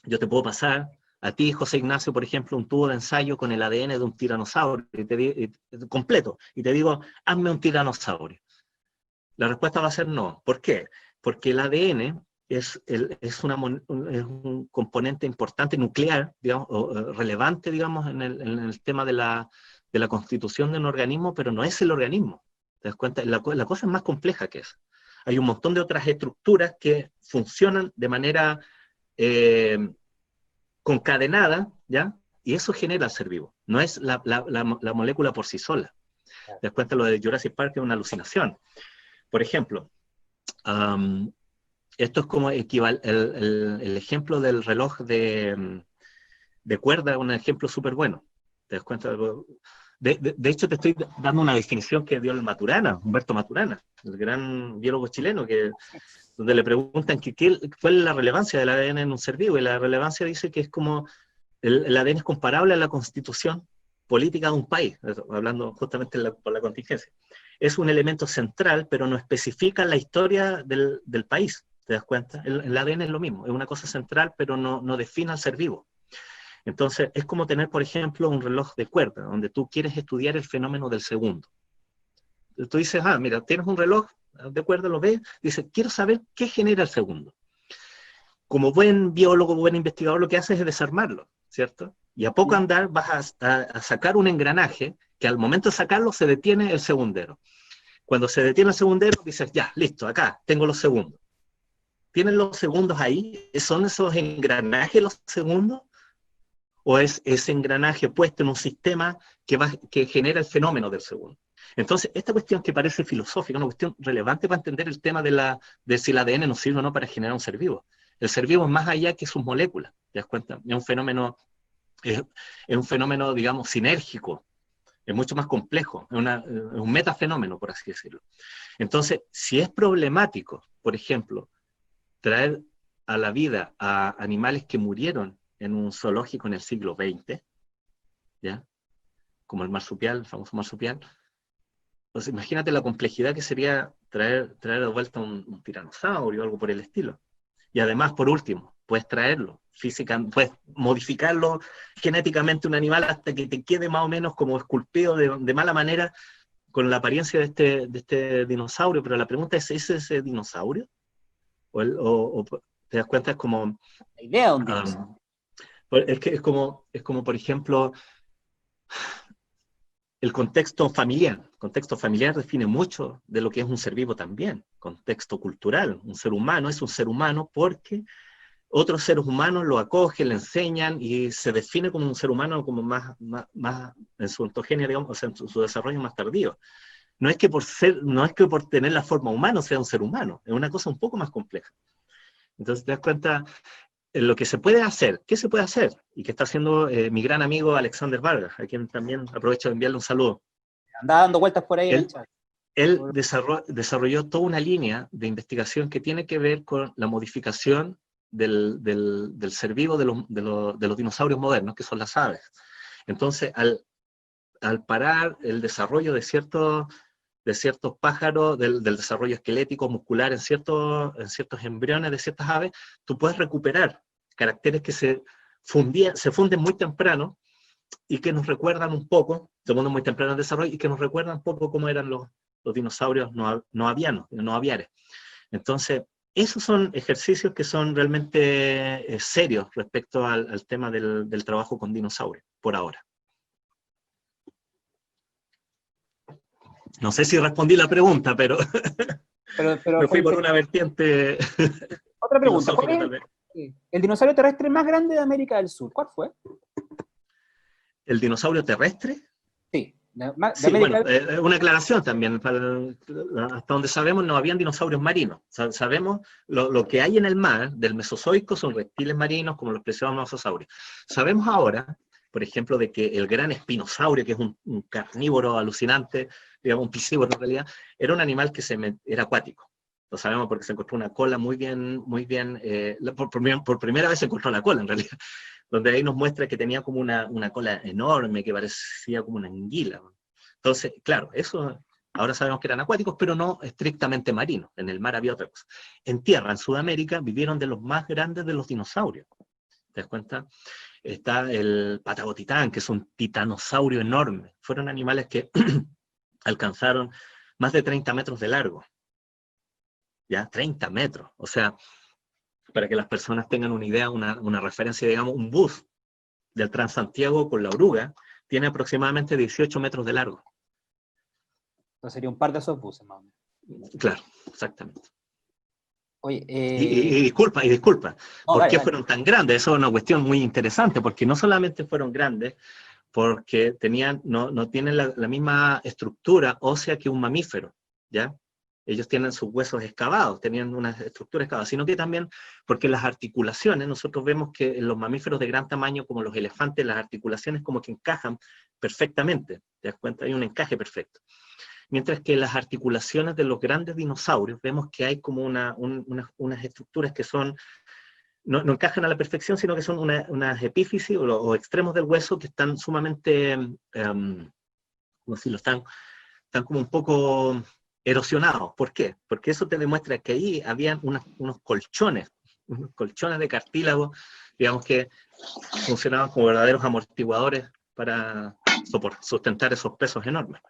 Yo te puedo pasar a ti, José Ignacio, por ejemplo, un tubo de ensayo con el ADN de un tiranosaurio completo, y te digo, hazme un tiranosaurio. La respuesta va a ser no. ¿Por qué? Porque el ADN es un componente importante nuclear, digamos, relevante, digamos, en el tema de la constitución de un organismo, pero no es el organismo. ¿Te das cuenta? La cosa es más compleja que eso. Hay un montón de otras estructuras que funcionan de manera concadenada, ¿ya? Y eso genera el ser vivo. No es la molécula por sí sola. Te das cuenta, lo de Jurassic Park es una alucinación. Por ejemplo, esto es como el ejemplo del reloj de cuerda, un ejemplo súper bueno. ¿Te das cuenta? De hecho, te estoy dando una definición que dio el Maturana, Humberto Maturana, el gran biólogo chileno, donde le preguntan cuál es la relevancia del ADN en un ser vivo, y la relevancia dice que es como el ADN es comparable a la constitución política de un país, hablando justamente por la contingencia. Es un elemento central, pero no especifica la historia del país, ¿te das cuenta? El ADN es lo mismo, es una cosa central, pero no define al ser vivo. Entonces, es como tener, por ejemplo, un reloj de cuerda, donde tú quieres estudiar el fenómeno del segundo. Tú dices, mira, tienes un reloj de cuerda, lo ves, dices, quiero saber qué genera el segundo. Como buen biólogo, buen investigador, lo que haces es desarmarlo, ¿cierto? Y a poco andar vas a sacar un engranaje que al momento de sacarlo se detiene el segundero. Cuando se detiene el segundero, dices, ya, listo, acá, tengo los segundos. ¿Tienen los segundos ahí? ¿Son esos engranajes los segundos? ¿O es ese engranaje puesto en un sistema que genera el fenómeno del segundo? Entonces, esta cuestión que parece filosófica, una cuestión relevante para entender el tema de si el ADN nos sirve o no para generar un ser vivo. El ser vivo es más allá que sus moléculas, ¿te das cuenta? Es un fenómeno, digamos, sinérgico, es mucho más complejo, es un metafenómeno, por así decirlo. Entonces, si es problemático, por ejemplo, traer a la vida a animales que murieron en un zoológico en el siglo XX, ¿ya? Como el marsupial, el famoso marsupial. Pues imagínate la complejidad que sería traer de vuelta un tiranosaurio o algo por el estilo. Y además, por último, puedes traerlo, puedes modificarlo genéticamente un animal hasta que te quede más o menos como esculpido de mala manera con la apariencia de este dinosaurio, pero la pregunta es ese dinosaurio? ¿O te das cuenta? Es como... La idea de un dinosaurio. Es como, por ejemplo, el contexto familiar. El contexto familiar define mucho de lo que es un ser vivo también. Contexto cultural. Un ser humano es un ser humano porque otros seres humanos lo acogen, le enseñan y se define como un ser humano como más en su ontogenia, digamos, o sea, en su desarrollo más tardío. No es que por tener la forma humana sea un ser humano. Es una cosa un poco más compleja. Entonces te das cuenta... Lo que se puede hacer, ¿qué se puede hacer? Y que está haciendo mi gran amigo Alexander Vargas, a quien también aprovecho de enviarle un saludo. Anda dando vueltas por ahí en el chat. Él desarrolló toda una línea de investigación que tiene que ver con la modificación del ser vivo de los dinosaurios modernos, que son las aves. Entonces, al parar el desarrollo de ciertos pájaros, del desarrollo esquelético, muscular en ciertos embriones de ciertas aves, tú puedes recuperar caracteres que se funden muy temprano y que nos recuerdan un poco, se funden muy temprano en desarrollo, y que nos recuerdan un poco cómo eran los dinosaurios no aviares. Entonces, esos son ejercicios que son realmente serios respecto al tema del trabajo con dinosaurios, por ahora. No sé si respondí la pregunta, pero me fui por una vertiente. Otra pregunta. ¿Cuál es el dinosaurio terrestre más grande de América del Sur? ¿Cuál fue? ¿El dinosaurio terrestre? Sí. Una aclaración también. Hasta donde sabemos no habían dinosaurios marinos. Sabemos lo que hay en el mar del Mesozoico son reptiles marinos como los preciosos mosasaurios. Sabemos ahora, por ejemplo, de que el gran espinosaurio, que es un carnívoro alucinante, digamos un piscívoro en realidad, era un animal que era acuático. Lo sabemos porque se encontró una cola muy bien, por primera vez se encontró la cola en realidad, donde ahí nos muestra que tenía como una cola enorme, que parecía como una anguila. Entonces, claro, eso ahora sabemos que eran acuáticos, pero no estrictamente marinos. En el mar había otra cosa. En tierra, en Sudamérica, vivieron de los más grandes de los dinosaurios. ¿Te das cuenta? Está el Patagotitán, que es un titanosaurio enorme. Fueron animales que alcanzaron más de 30 metros de largo. ¿Ya? 30 metros. O sea, para que las personas tengan una idea, una referencia, digamos, un bus del Transantiago con la oruga tiene aproximadamente 18 metros de largo. Entonces sería un par de esos buses, más o menos. Claro, exactamente. Oye, y disculpa, ¿por qué fueron tan grandes? Eso es una cuestión muy interesante, porque no solamente fueron grandes porque no tienen la misma estructura ósea que un mamífero, ¿ya? Ellos tienen sus huesos excavados, tenían una estructura excavada, sino que también porque las articulaciones, nosotros vemos que en los mamíferos de gran tamaño, como los elefantes, las articulaciones como que encajan perfectamente, ¿te das cuenta? Hay un encaje perfecto. Mientras que las articulaciones de los grandes dinosaurios, vemos que hay como unas estructuras que son, no encajan a la perfección, sino que son unas epífisis o extremos del hueso que están sumamente, ¿cómo decirlo? Están como un poco erosionados. ¿Por qué? Porque eso te demuestra que ahí habían unos colchones de cartílago, digamos que funcionaban como verdaderos amortiguadores para sustentar esos pesos enormes.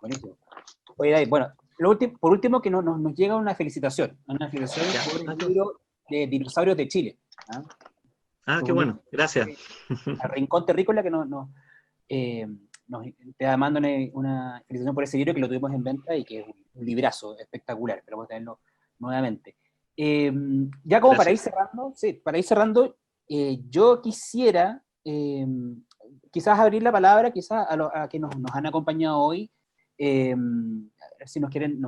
Buenísimo. Oye, David, bueno, por último que nos llega una felicitación por el libro de Dinosaurios de Chile. Qué bueno, gracias. A Rincón Terrícola que te mando una felicitación por ese libro que lo tuvimos en venta y que es un librazo espectacular, esperamos tenerlo nuevamente. Ya como Gracias. para ir cerrando, yo quisiera quizás abrir la palabra quizás a que nos han acompañado hoy, a ver si nos quieren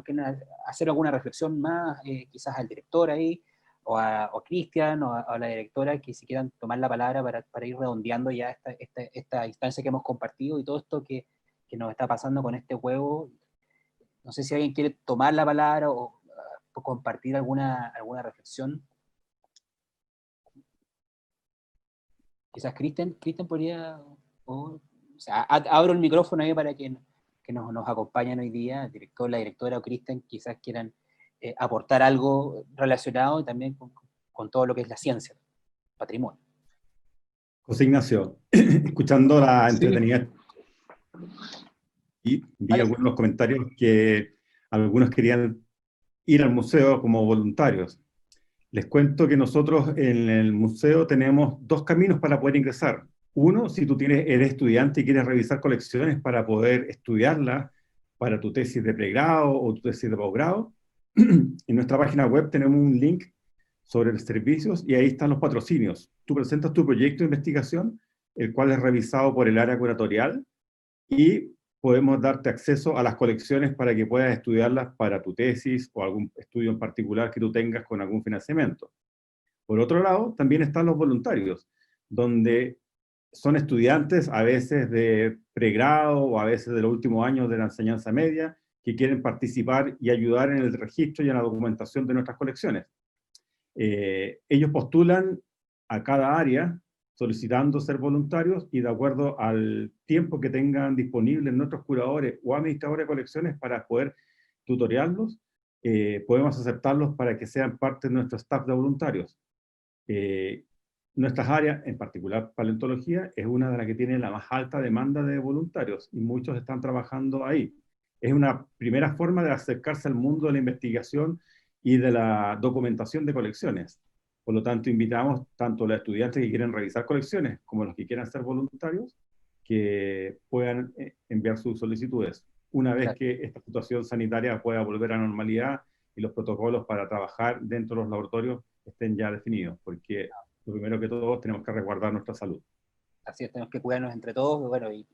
hacer alguna reflexión más, quizás al director ahí, o a Cristian, o a la directora, que si quieran tomar la palabra para ir redondeando ya esta instancia que hemos compartido y todo esto que nos está pasando con este juego. No sé si alguien quiere tomar la palabra o compartir alguna reflexión. Quizás Cristian podría, o sea, abro el micrófono ahí para que nos acompañen hoy día, el director, la directora o Cristian, quizás quieran aportar algo relacionado también con todo lo que es la ciencia, patrimonio. José Ignacio, escuchando la entretenida, y vi algunos comentarios que algunos querían ir al museo como voluntarios. Les cuento que nosotros en el museo tenemos dos caminos para poder ingresar. Uno, si tú eres estudiante y quieres revisar colecciones para poder estudiarlas para tu tesis de pregrado o tu tesis de posgrado, en nuestra página web tenemos un link sobre los servicios y ahí están los patrocinios. Tú presentas tu proyecto de investigación, el cual es revisado por el área curatorial, y podemos darte acceso a las colecciones para que puedas estudiarlas para tu tesis o algún estudio en particular que tú tengas con algún financiamiento. Por otro lado, también están los voluntarios, donde son estudiantes a veces de pregrado o a veces de los últimos años de la enseñanza media que quieren participar y ayudar en el registro y en la documentación de nuestras colecciones. Ellos postulan a cada área solicitando ser voluntarios y de acuerdo al tiempo que tengan disponible nuestros curadores o administradores de colecciones para poder tutoriarlos, podemos aceptarlos para que sean parte de nuestro staff de voluntarios. Nuestras áreas, en particular paleontología, es una de las que tiene la más alta demanda de voluntarios y muchos están trabajando ahí. Es una primera forma de acercarse al mundo de la investigación y de la documentación de colecciones. Por lo tanto, invitamos tanto a los estudiantes que quieren revisar colecciones como a los que quieran ser voluntarios que puedan enviar sus solicitudes. Una vez que esta situación sanitaria pueda volver a normalidad y los protocolos para trabajar dentro de los laboratorios estén ya definidos, porque lo primero que todos tenemos que resguardar nuestra salud. Así es, tenemos que cuidarnos entre todos, bueno, y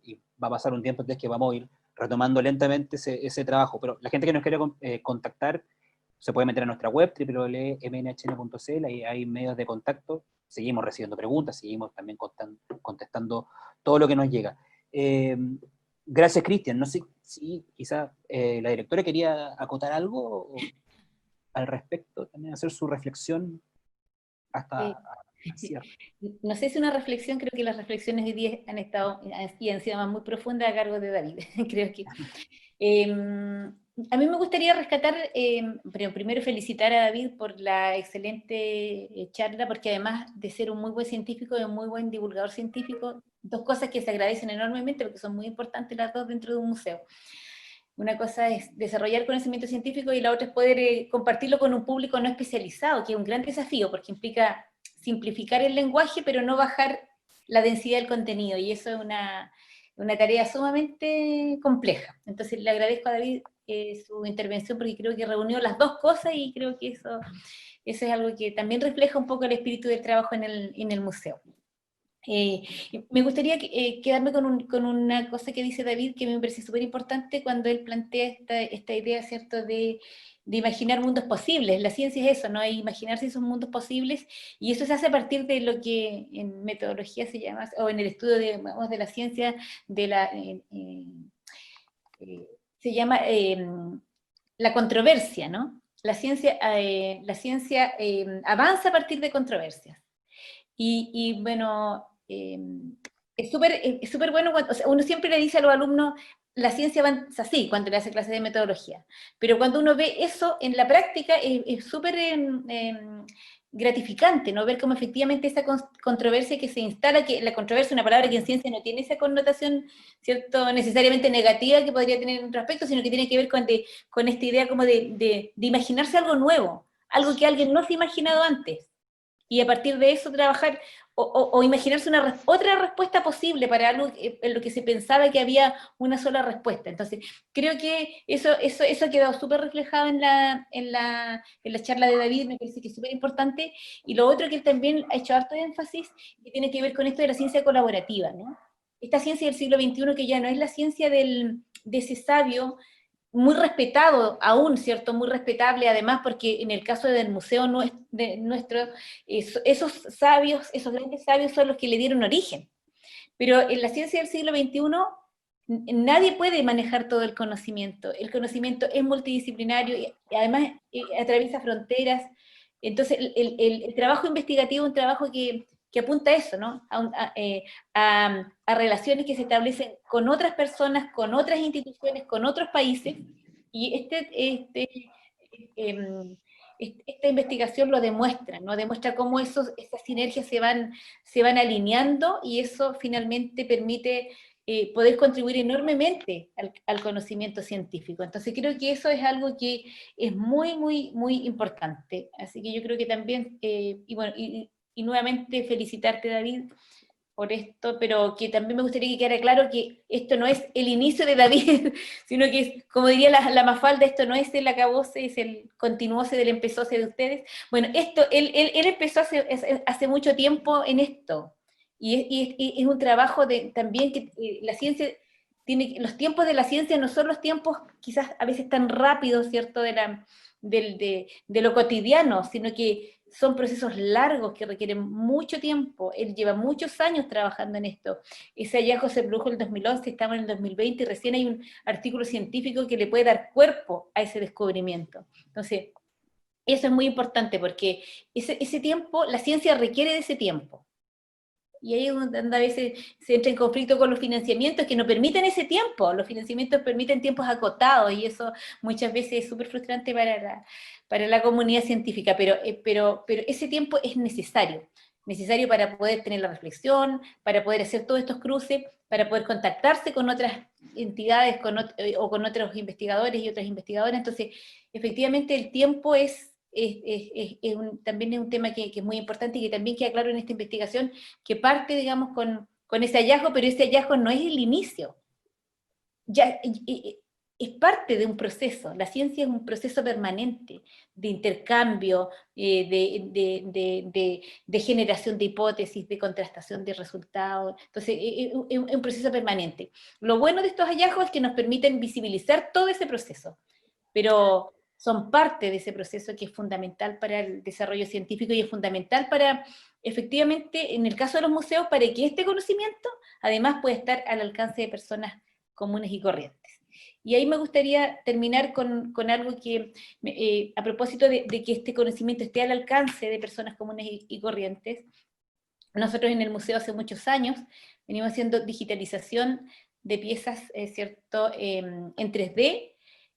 va a pasar un tiempo antes que vamos a ir retomando lentamente ese trabajo, pero la gente que nos quiere contactar se puede meter a nuestra web, www.mnhn.cl, ahí hay medios de contacto, seguimos recibiendo preguntas, seguimos también contestando todo lo que nos llega. Gracias, Cristian. No sé si quizá la directora quería acotar algo al respecto, también hacer su reflexión hasta cierre. No sé si una reflexión, creo que las reflexiones de 10 han sido muy profundas a cargo de David. Creo que a mí me gustaría rescatar, pero primero felicitar a David por la excelente charla, porque además de ser un muy buen científico y un muy buen divulgador científico, dos cosas que se agradecen enormemente porque son muy importantes las dos dentro de un museo. Una cosa es desarrollar conocimiento científico y la otra es poder compartirlo con un público no especializado, que es un gran desafío porque implica simplificar el lenguaje pero no bajar la densidad del contenido, y eso es una tarea sumamente compleja. Entonces le agradezco a David su intervención porque creo que reunió las dos cosas y creo que eso es algo que también refleja un poco el espíritu del trabajo en el museo. Me gustaría quedarme con una cosa que dice David, que me parece súper importante cuando él plantea esta idea, ¿cierto?, de imaginar mundos posibles. La ciencia es eso, ¿no? Es imaginarse esos mundos posibles, y eso se hace a partir de lo que en metodología se llama, o en el estudio de la ciencia, de la, se llama la controversia, ¿no? La ciencia avanza a partir de controversias. Y bueno, es súper bueno, o sea, uno siempre le dice a los alumnos, la ciencia avanza así, cuando le hace clases de metodología, pero cuando uno ve eso en la práctica, es súper gratificante, ¿no? Ver cómo efectivamente esa controversia que se instala, que la controversia es una palabra que en ciencia no tiene esa connotación, ¿cierto?, necesariamente negativa que podría tener en otro aspecto, sino que tiene que ver con esta idea como de imaginarse algo nuevo, algo que alguien no se ha imaginado antes, y a partir de eso trabajar, o imaginarse otra respuesta posible para algo en lo que se pensaba que había una sola respuesta. Entonces, creo que eso ha quedado súper reflejado en la charla de David, me parece que es súper importante, y lo otro que él también ha hecho harto énfasis, que tiene que ver con esto de la ciencia colaborativa, ¿no? Esta ciencia del siglo XXI, que ya no es la ciencia de ese sabio, muy respetado aún, ¿cierto? Muy respetable, además, porque en el caso del museo nuestro, esos sabios, esos grandes sabios son los que le dieron origen. Pero en la ciencia del siglo XXI, nadie puede manejar todo el conocimiento. El conocimiento es multidisciplinario y además atraviesa fronteras. Entonces, el trabajo investigativo es un trabajo que apunta a eso, ¿no? A relaciones que se establecen con otras personas, con otras instituciones, con otros países, y esta investigación lo demuestra, ¿no? Demuestra cómo esas sinergias se van alineando, y eso finalmente permite poder contribuir enormemente al conocimiento científico. Entonces creo que eso es algo que es muy, muy, muy importante. Así que yo creo que también, y bueno, y nuevamente felicitarte, David, por esto, pero que también me gustaría que quedara claro que esto no es el inicio de David, sino que es, como diría la Mafalda, esto no es el acabose, es el continuose del empezóse de ustedes. Bueno, él empezó hace mucho tiempo en esto, y es un trabajo también que la ciencia tiene, los tiempos de la ciencia no son los tiempos quizás a veces tan rápidos, ¿cierto?, de lo cotidiano, sino que son procesos largos que requieren mucho tiempo. Él lleva muchos años trabajando en esto. Ese hallazgo se produjo en el 2011, estamos en el 2020, y recién hay un artículo científico que le puede dar cuerpo a ese descubrimiento. Entonces, eso es muy importante, porque ese tiempo, la ciencia requiere de ese tiempo. Y ahí es donde a veces se entra en conflicto con los financiamientos que no permiten ese tiempo. Los financiamientos permiten tiempos acotados, y eso muchas veces es súper frustrante para la comunidad científica, pero ese tiempo es necesario para poder tener la reflexión, para poder hacer todos estos cruces, para poder contactarse con otras entidades o con otros investigadores y otras investigadoras. Entonces, efectivamente, el tiempo también es un tema que es muy importante, y que también queda claro en esta investigación, que parte, digamos, con ese hallazgo, pero ese hallazgo no es el inicio. Ya, es parte de un proceso. La ciencia es un proceso permanente de intercambio, de generación de hipótesis, de contrastación de resultados. Entonces, es un proceso permanente. Lo bueno de estos hallazgos es que nos permiten visibilizar todo ese proceso, pero son parte de ese proceso que es fundamental para el desarrollo científico, y es fundamental para, efectivamente, en el caso de los museos, para que este conocimiento además pueda estar al alcance de personas comunes y corrientes. Y ahí me gustaría terminar con algo que, a propósito de que este conocimiento esté al alcance de personas comunes y corrientes, nosotros en el museo hace muchos años venimos haciendo digitalización de piezas, ¿cierto?, en 3D,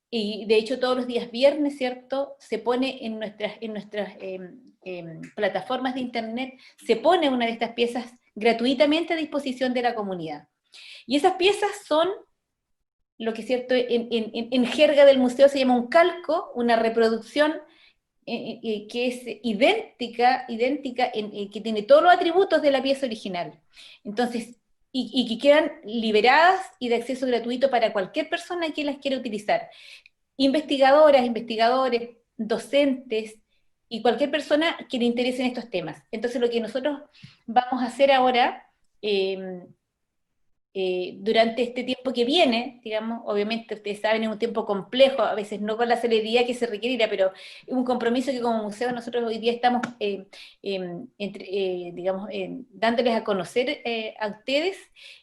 y de hecho todos los días viernes, ¿cierto?, se pone en nuestras plataformas de internet, se pone una de estas piezas gratuitamente a disposición de la comunidad. Y esas piezas son lo que, ¿cierto?, en jerga del museo se llama un calco, una reproducción que es idéntica, que tiene todos los atributos de la pieza original. Entonces, y que quedan liberadas y de acceso gratuito para cualquier persona que las quiera utilizar. Investigadoras, investigadores, docentes, y cualquier persona que le interesen estos temas. Entonces, lo que nosotros vamos a hacer ahora durante este tiempo que viene, digamos, obviamente ustedes saben, es un tiempo complejo, a veces no con la celeridad que se requeriría, pero es un compromiso que como museo nosotros hoy día estamos, digamos, dándoles a conocer a ustedes,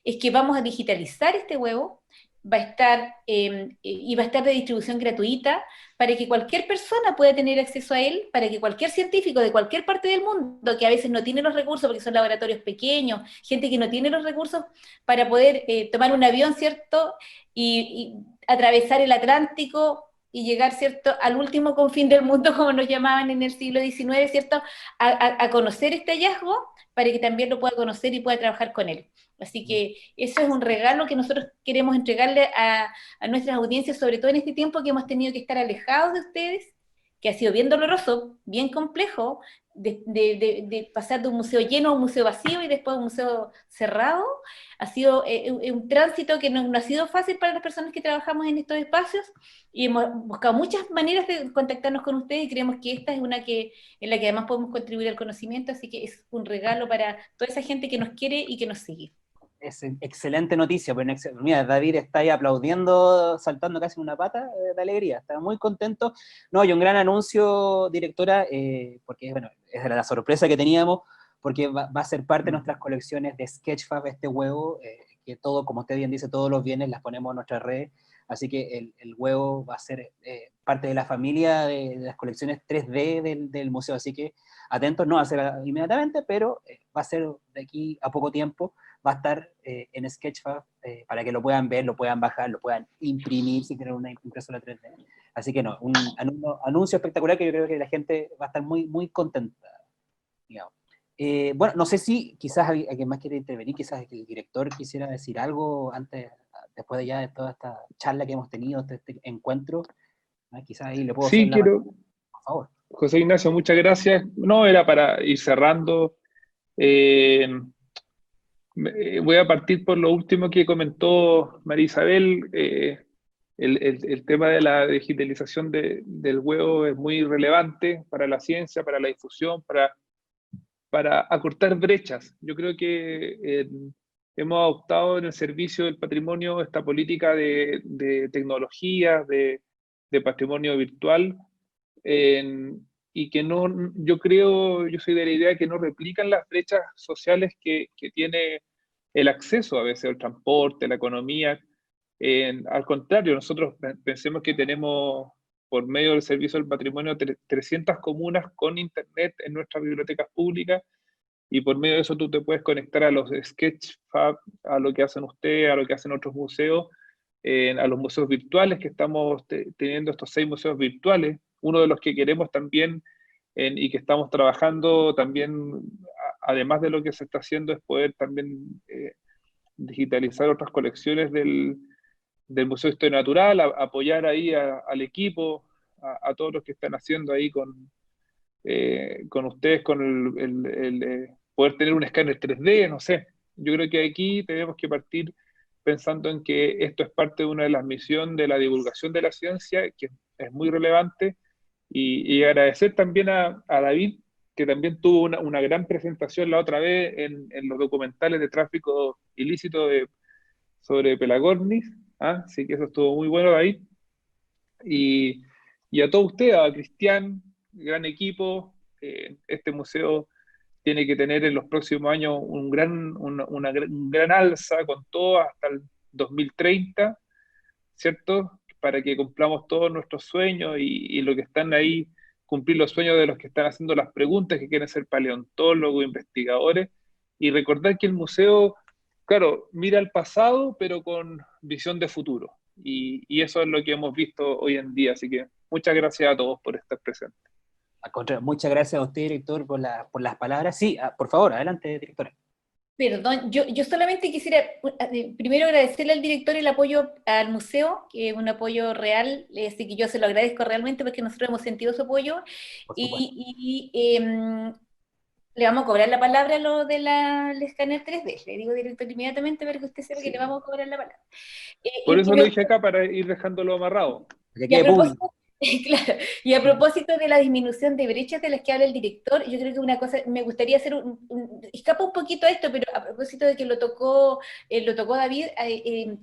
es que vamos a digitalizar este huevo, va a estar, y va a estar de distribución gratuita, para que cualquier persona pueda tener acceso a él, para que cualquier científico de cualquier parte del mundo, que a veces no tiene los recursos, porque son laboratorios pequeños, gente que no tiene los recursos para poder tomar un avión, ¿cierto? Y atravesar el Atlántico y llegar, ¿cierto?, al último confín del mundo, como nos llamaban en el siglo XIX, ¿cierto?, a conocer este hallazgo, para que también lo pueda conocer y pueda trabajar con él. Así que eso es un regalo que nosotros queremos entregarle a nuestras audiencias, sobre todo en este tiempo que hemos tenido que estar alejados de ustedes, que ha sido bien doloroso, bien complejo, de pasar de un museo lleno a un museo vacío y después a un museo cerrado. Ha sido un tránsito que no ha sido fácil para las personas que trabajamos en estos espacios, y hemos buscado muchas maneras de contactarnos con ustedes, y creemos que esta es una en la que además podemos contribuir al conocimiento, así que es un regalo para toda esa gente que nos quiere y que nos sigue. Es excelente noticia, pues, mira, David está ahí aplaudiendo, saltando casi en una pata de alegría, está muy contento. No, y un gran anuncio, directora, porque bueno, es la sorpresa que teníamos, porque va a ser parte de nuestras colecciones de Sketchfab este huevo, que todo, como usted bien dice, todos los viernes las ponemos en nuestra red, así que el huevo va a ser parte de la familia de las colecciones 3D del museo, así que atentos, no va a ser inmediatamente, pero va a ser de aquí a poco tiempo, va a estar en Sketchfab para que lo puedan ver, lo puedan bajar, lo puedan imprimir si tienen una impresora 3D. Así que no, un anuncio espectacular que yo creo que la gente va a estar muy, muy contenta, digamos. Bueno, no sé si quizás alguien más quiere intervenir, quizás el director quisiera decir algo antes, después de ya de toda esta charla que hemos tenido, este encuentro. Quizás ahí le puedo hacer Sí, la quiero, palabra, por favor. José Ignacio, muchas gracias. No, era para ir cerrando. Eh, Voy a partir por lo último que comentó María Isabel. El tema de la digitalización del huevo es muy relevante para la ciencia, para la difusión, para acortar brechas. Yo creo que hemos adoptado en el servicio del patrimonio esta política de tecnología, de patrimonio virtual, y que no, yo soy de la idea que no replican las brechas sociales que tiene el acceso a veces al transporte, la economía. Al contrario, nosotros pensemos que tenemos, por medio del servicio del patrimonio, 300 comunas con internet en nuestras bibliotecas públicas, y por medio de eso tú te puedes conectar a los Sketchfab, a lo que hacen ustedes, a lo que hacen otros museos, a los museos virtuales, que estamos teniendo estos 6 museos virtuales, uno de los que queremos también y que estamos trabajando también, además de lo que se está haciendo, es poder también digitalizar otras colecciones del Museo de Historia Natural, apoyar ahí al equipo, a todos los que están haciendo ahí con ustedes, con poder tener un escáner 3D, no sé. Yo creo que aquí tenemos que partir pensando en que esto es parte de una de las misiones de la divulgación de la ciencia, que es muy relevante, y agradecer también a David, que también tuvo una gran presentación la otra vez en los documentales de tráfico ilícito sobre Pelagornis, ¿ah? Así que eso estuvo muy bueno, David. Y a todos ustedes, a Cristian, gran equipo. Este museo tiene que tener en los próximos años un gran alza con todo hasta el 2030, ¿cierto? Para que cumplamos todos nuestros sueños y lo que están ahí, cumplir los sueños de los que están haciendo las preguntas, que quieren ser paleontólogos, investigadores, y recordar que el museo, claro, mira al pasado, pero con visión de futuro. Y eso es lo que hemos visto hoy en día. Así que muchas gracias a todos por estar presentes. Al contrario, muchas gracias a usted, director, por las palabras. Sí, por favor, adelante, directora. Perdón, yo solamente quisiera primero agradecerle al director el apoyo al museo, que es un apoyo real, así que yo se lo agradezco realmente porque nosotros hemos sentido su apoyo, le vamos a cobrar la palabra a lo del escáner 3D, le digo director inmediatamente para que usted sepa que le vamos a cobrar la palabra. Por eso lo dije acá, para ir dejándolo amarrado. Que quede público. Claro, y a propósito de la disminución de brechas de las que habla el director, yo creo que una cosa, me gustaría hacer escapa un poquito a esto, pero a propósito de que lo tocó David,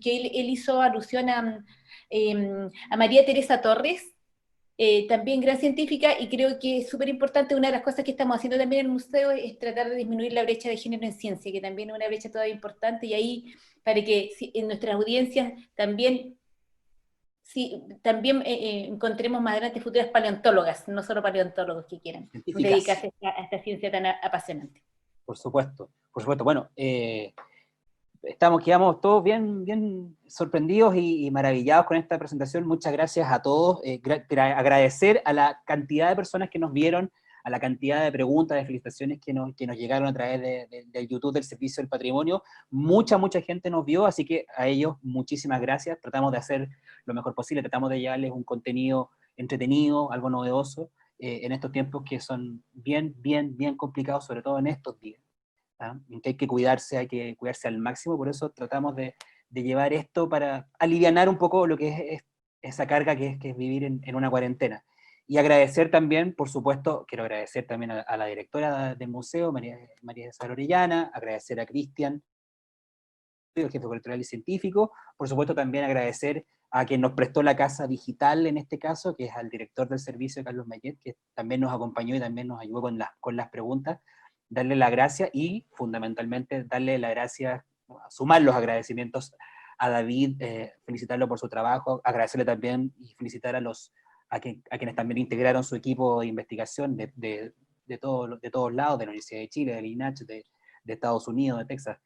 que él hizo alusión a María Teresa Torres, también gran científica, y creo que es súper importante, una de las cosas que estamos haciendo también en el museo es tratar de disminuir la brecha de género en ciencia, que también es una brecha todavía importante, y ahí, para que en nuestras audiencias también encontremos más adelante futuras paleontólogas, no solo paleontólogos que quieran Científicas. dedicarse a esta ciencia tan apasionante. Por supuesto, por supuesto. Bueno, quedamos todos bien, bien sorprendidos y maravillados con esta presentación. Muchas gracias a todos. Agradecer a la cantidad de personas que nos vieron, a la cantidad de preguntas, de felicitaciones que nos llegaron a través del YouTube del Servicio del Patrimonio. Mucha gente nos vio, así que a ellos muchísimas gracias. Tratamos de hacer lo mejor posible, tratamos de llevarles un contenido entretenido, algo novedoso, en estos tiempos que son bien complicados, sobre todo en estos días. Que hay que cuidarse al máximo, por eso tratamos de llevar esto para alivianar un poco lo que es esa carga que es vivir en una cuarentena. Y agradecer también, por supuesto, quiero agradecer también a la directora del museo, María Isabel Orellana, agradecer a Cristian, el jefe cultural y científico, por supuesto también agradecer a quien nos prestó la casa digital en este caso, que es al director del servicio, Carlos Mayet, que también nos acompañó y también nos ayudó con las preguntas. Darle las gracias y fundamentalmente darle las gracias, sumar los agradecimientos a David, felicitarlo por su trabajo, agradecerle también y felicitar a quienes también integraron su equipo de investigación de todos lados, de la Universidad de Chile, del INACH, de Estados Unidos, de Texas.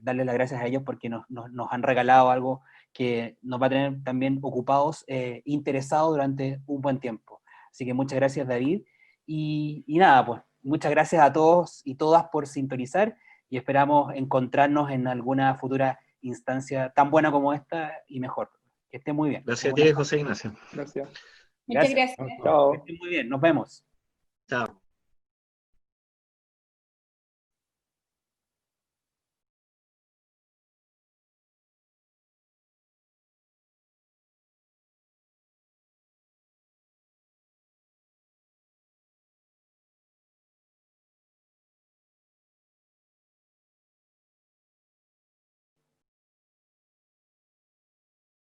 Darle las gracias a ellos porque nos han regalado algo que nos va a tener también ocupados, interesados durante un buen tiempo. Así que muchas gracias, David. Y nada, pues, muchas gracias a todos y todas por sintonizar y esperamos encontrarnos en alguna futura instancia tan buena como esta y mejor. Que esté muy bien. Gracias a ti, José Ignacio. Gracias. Muchas gracias. Chao. Que esté muy bien, nos vemos. Chao.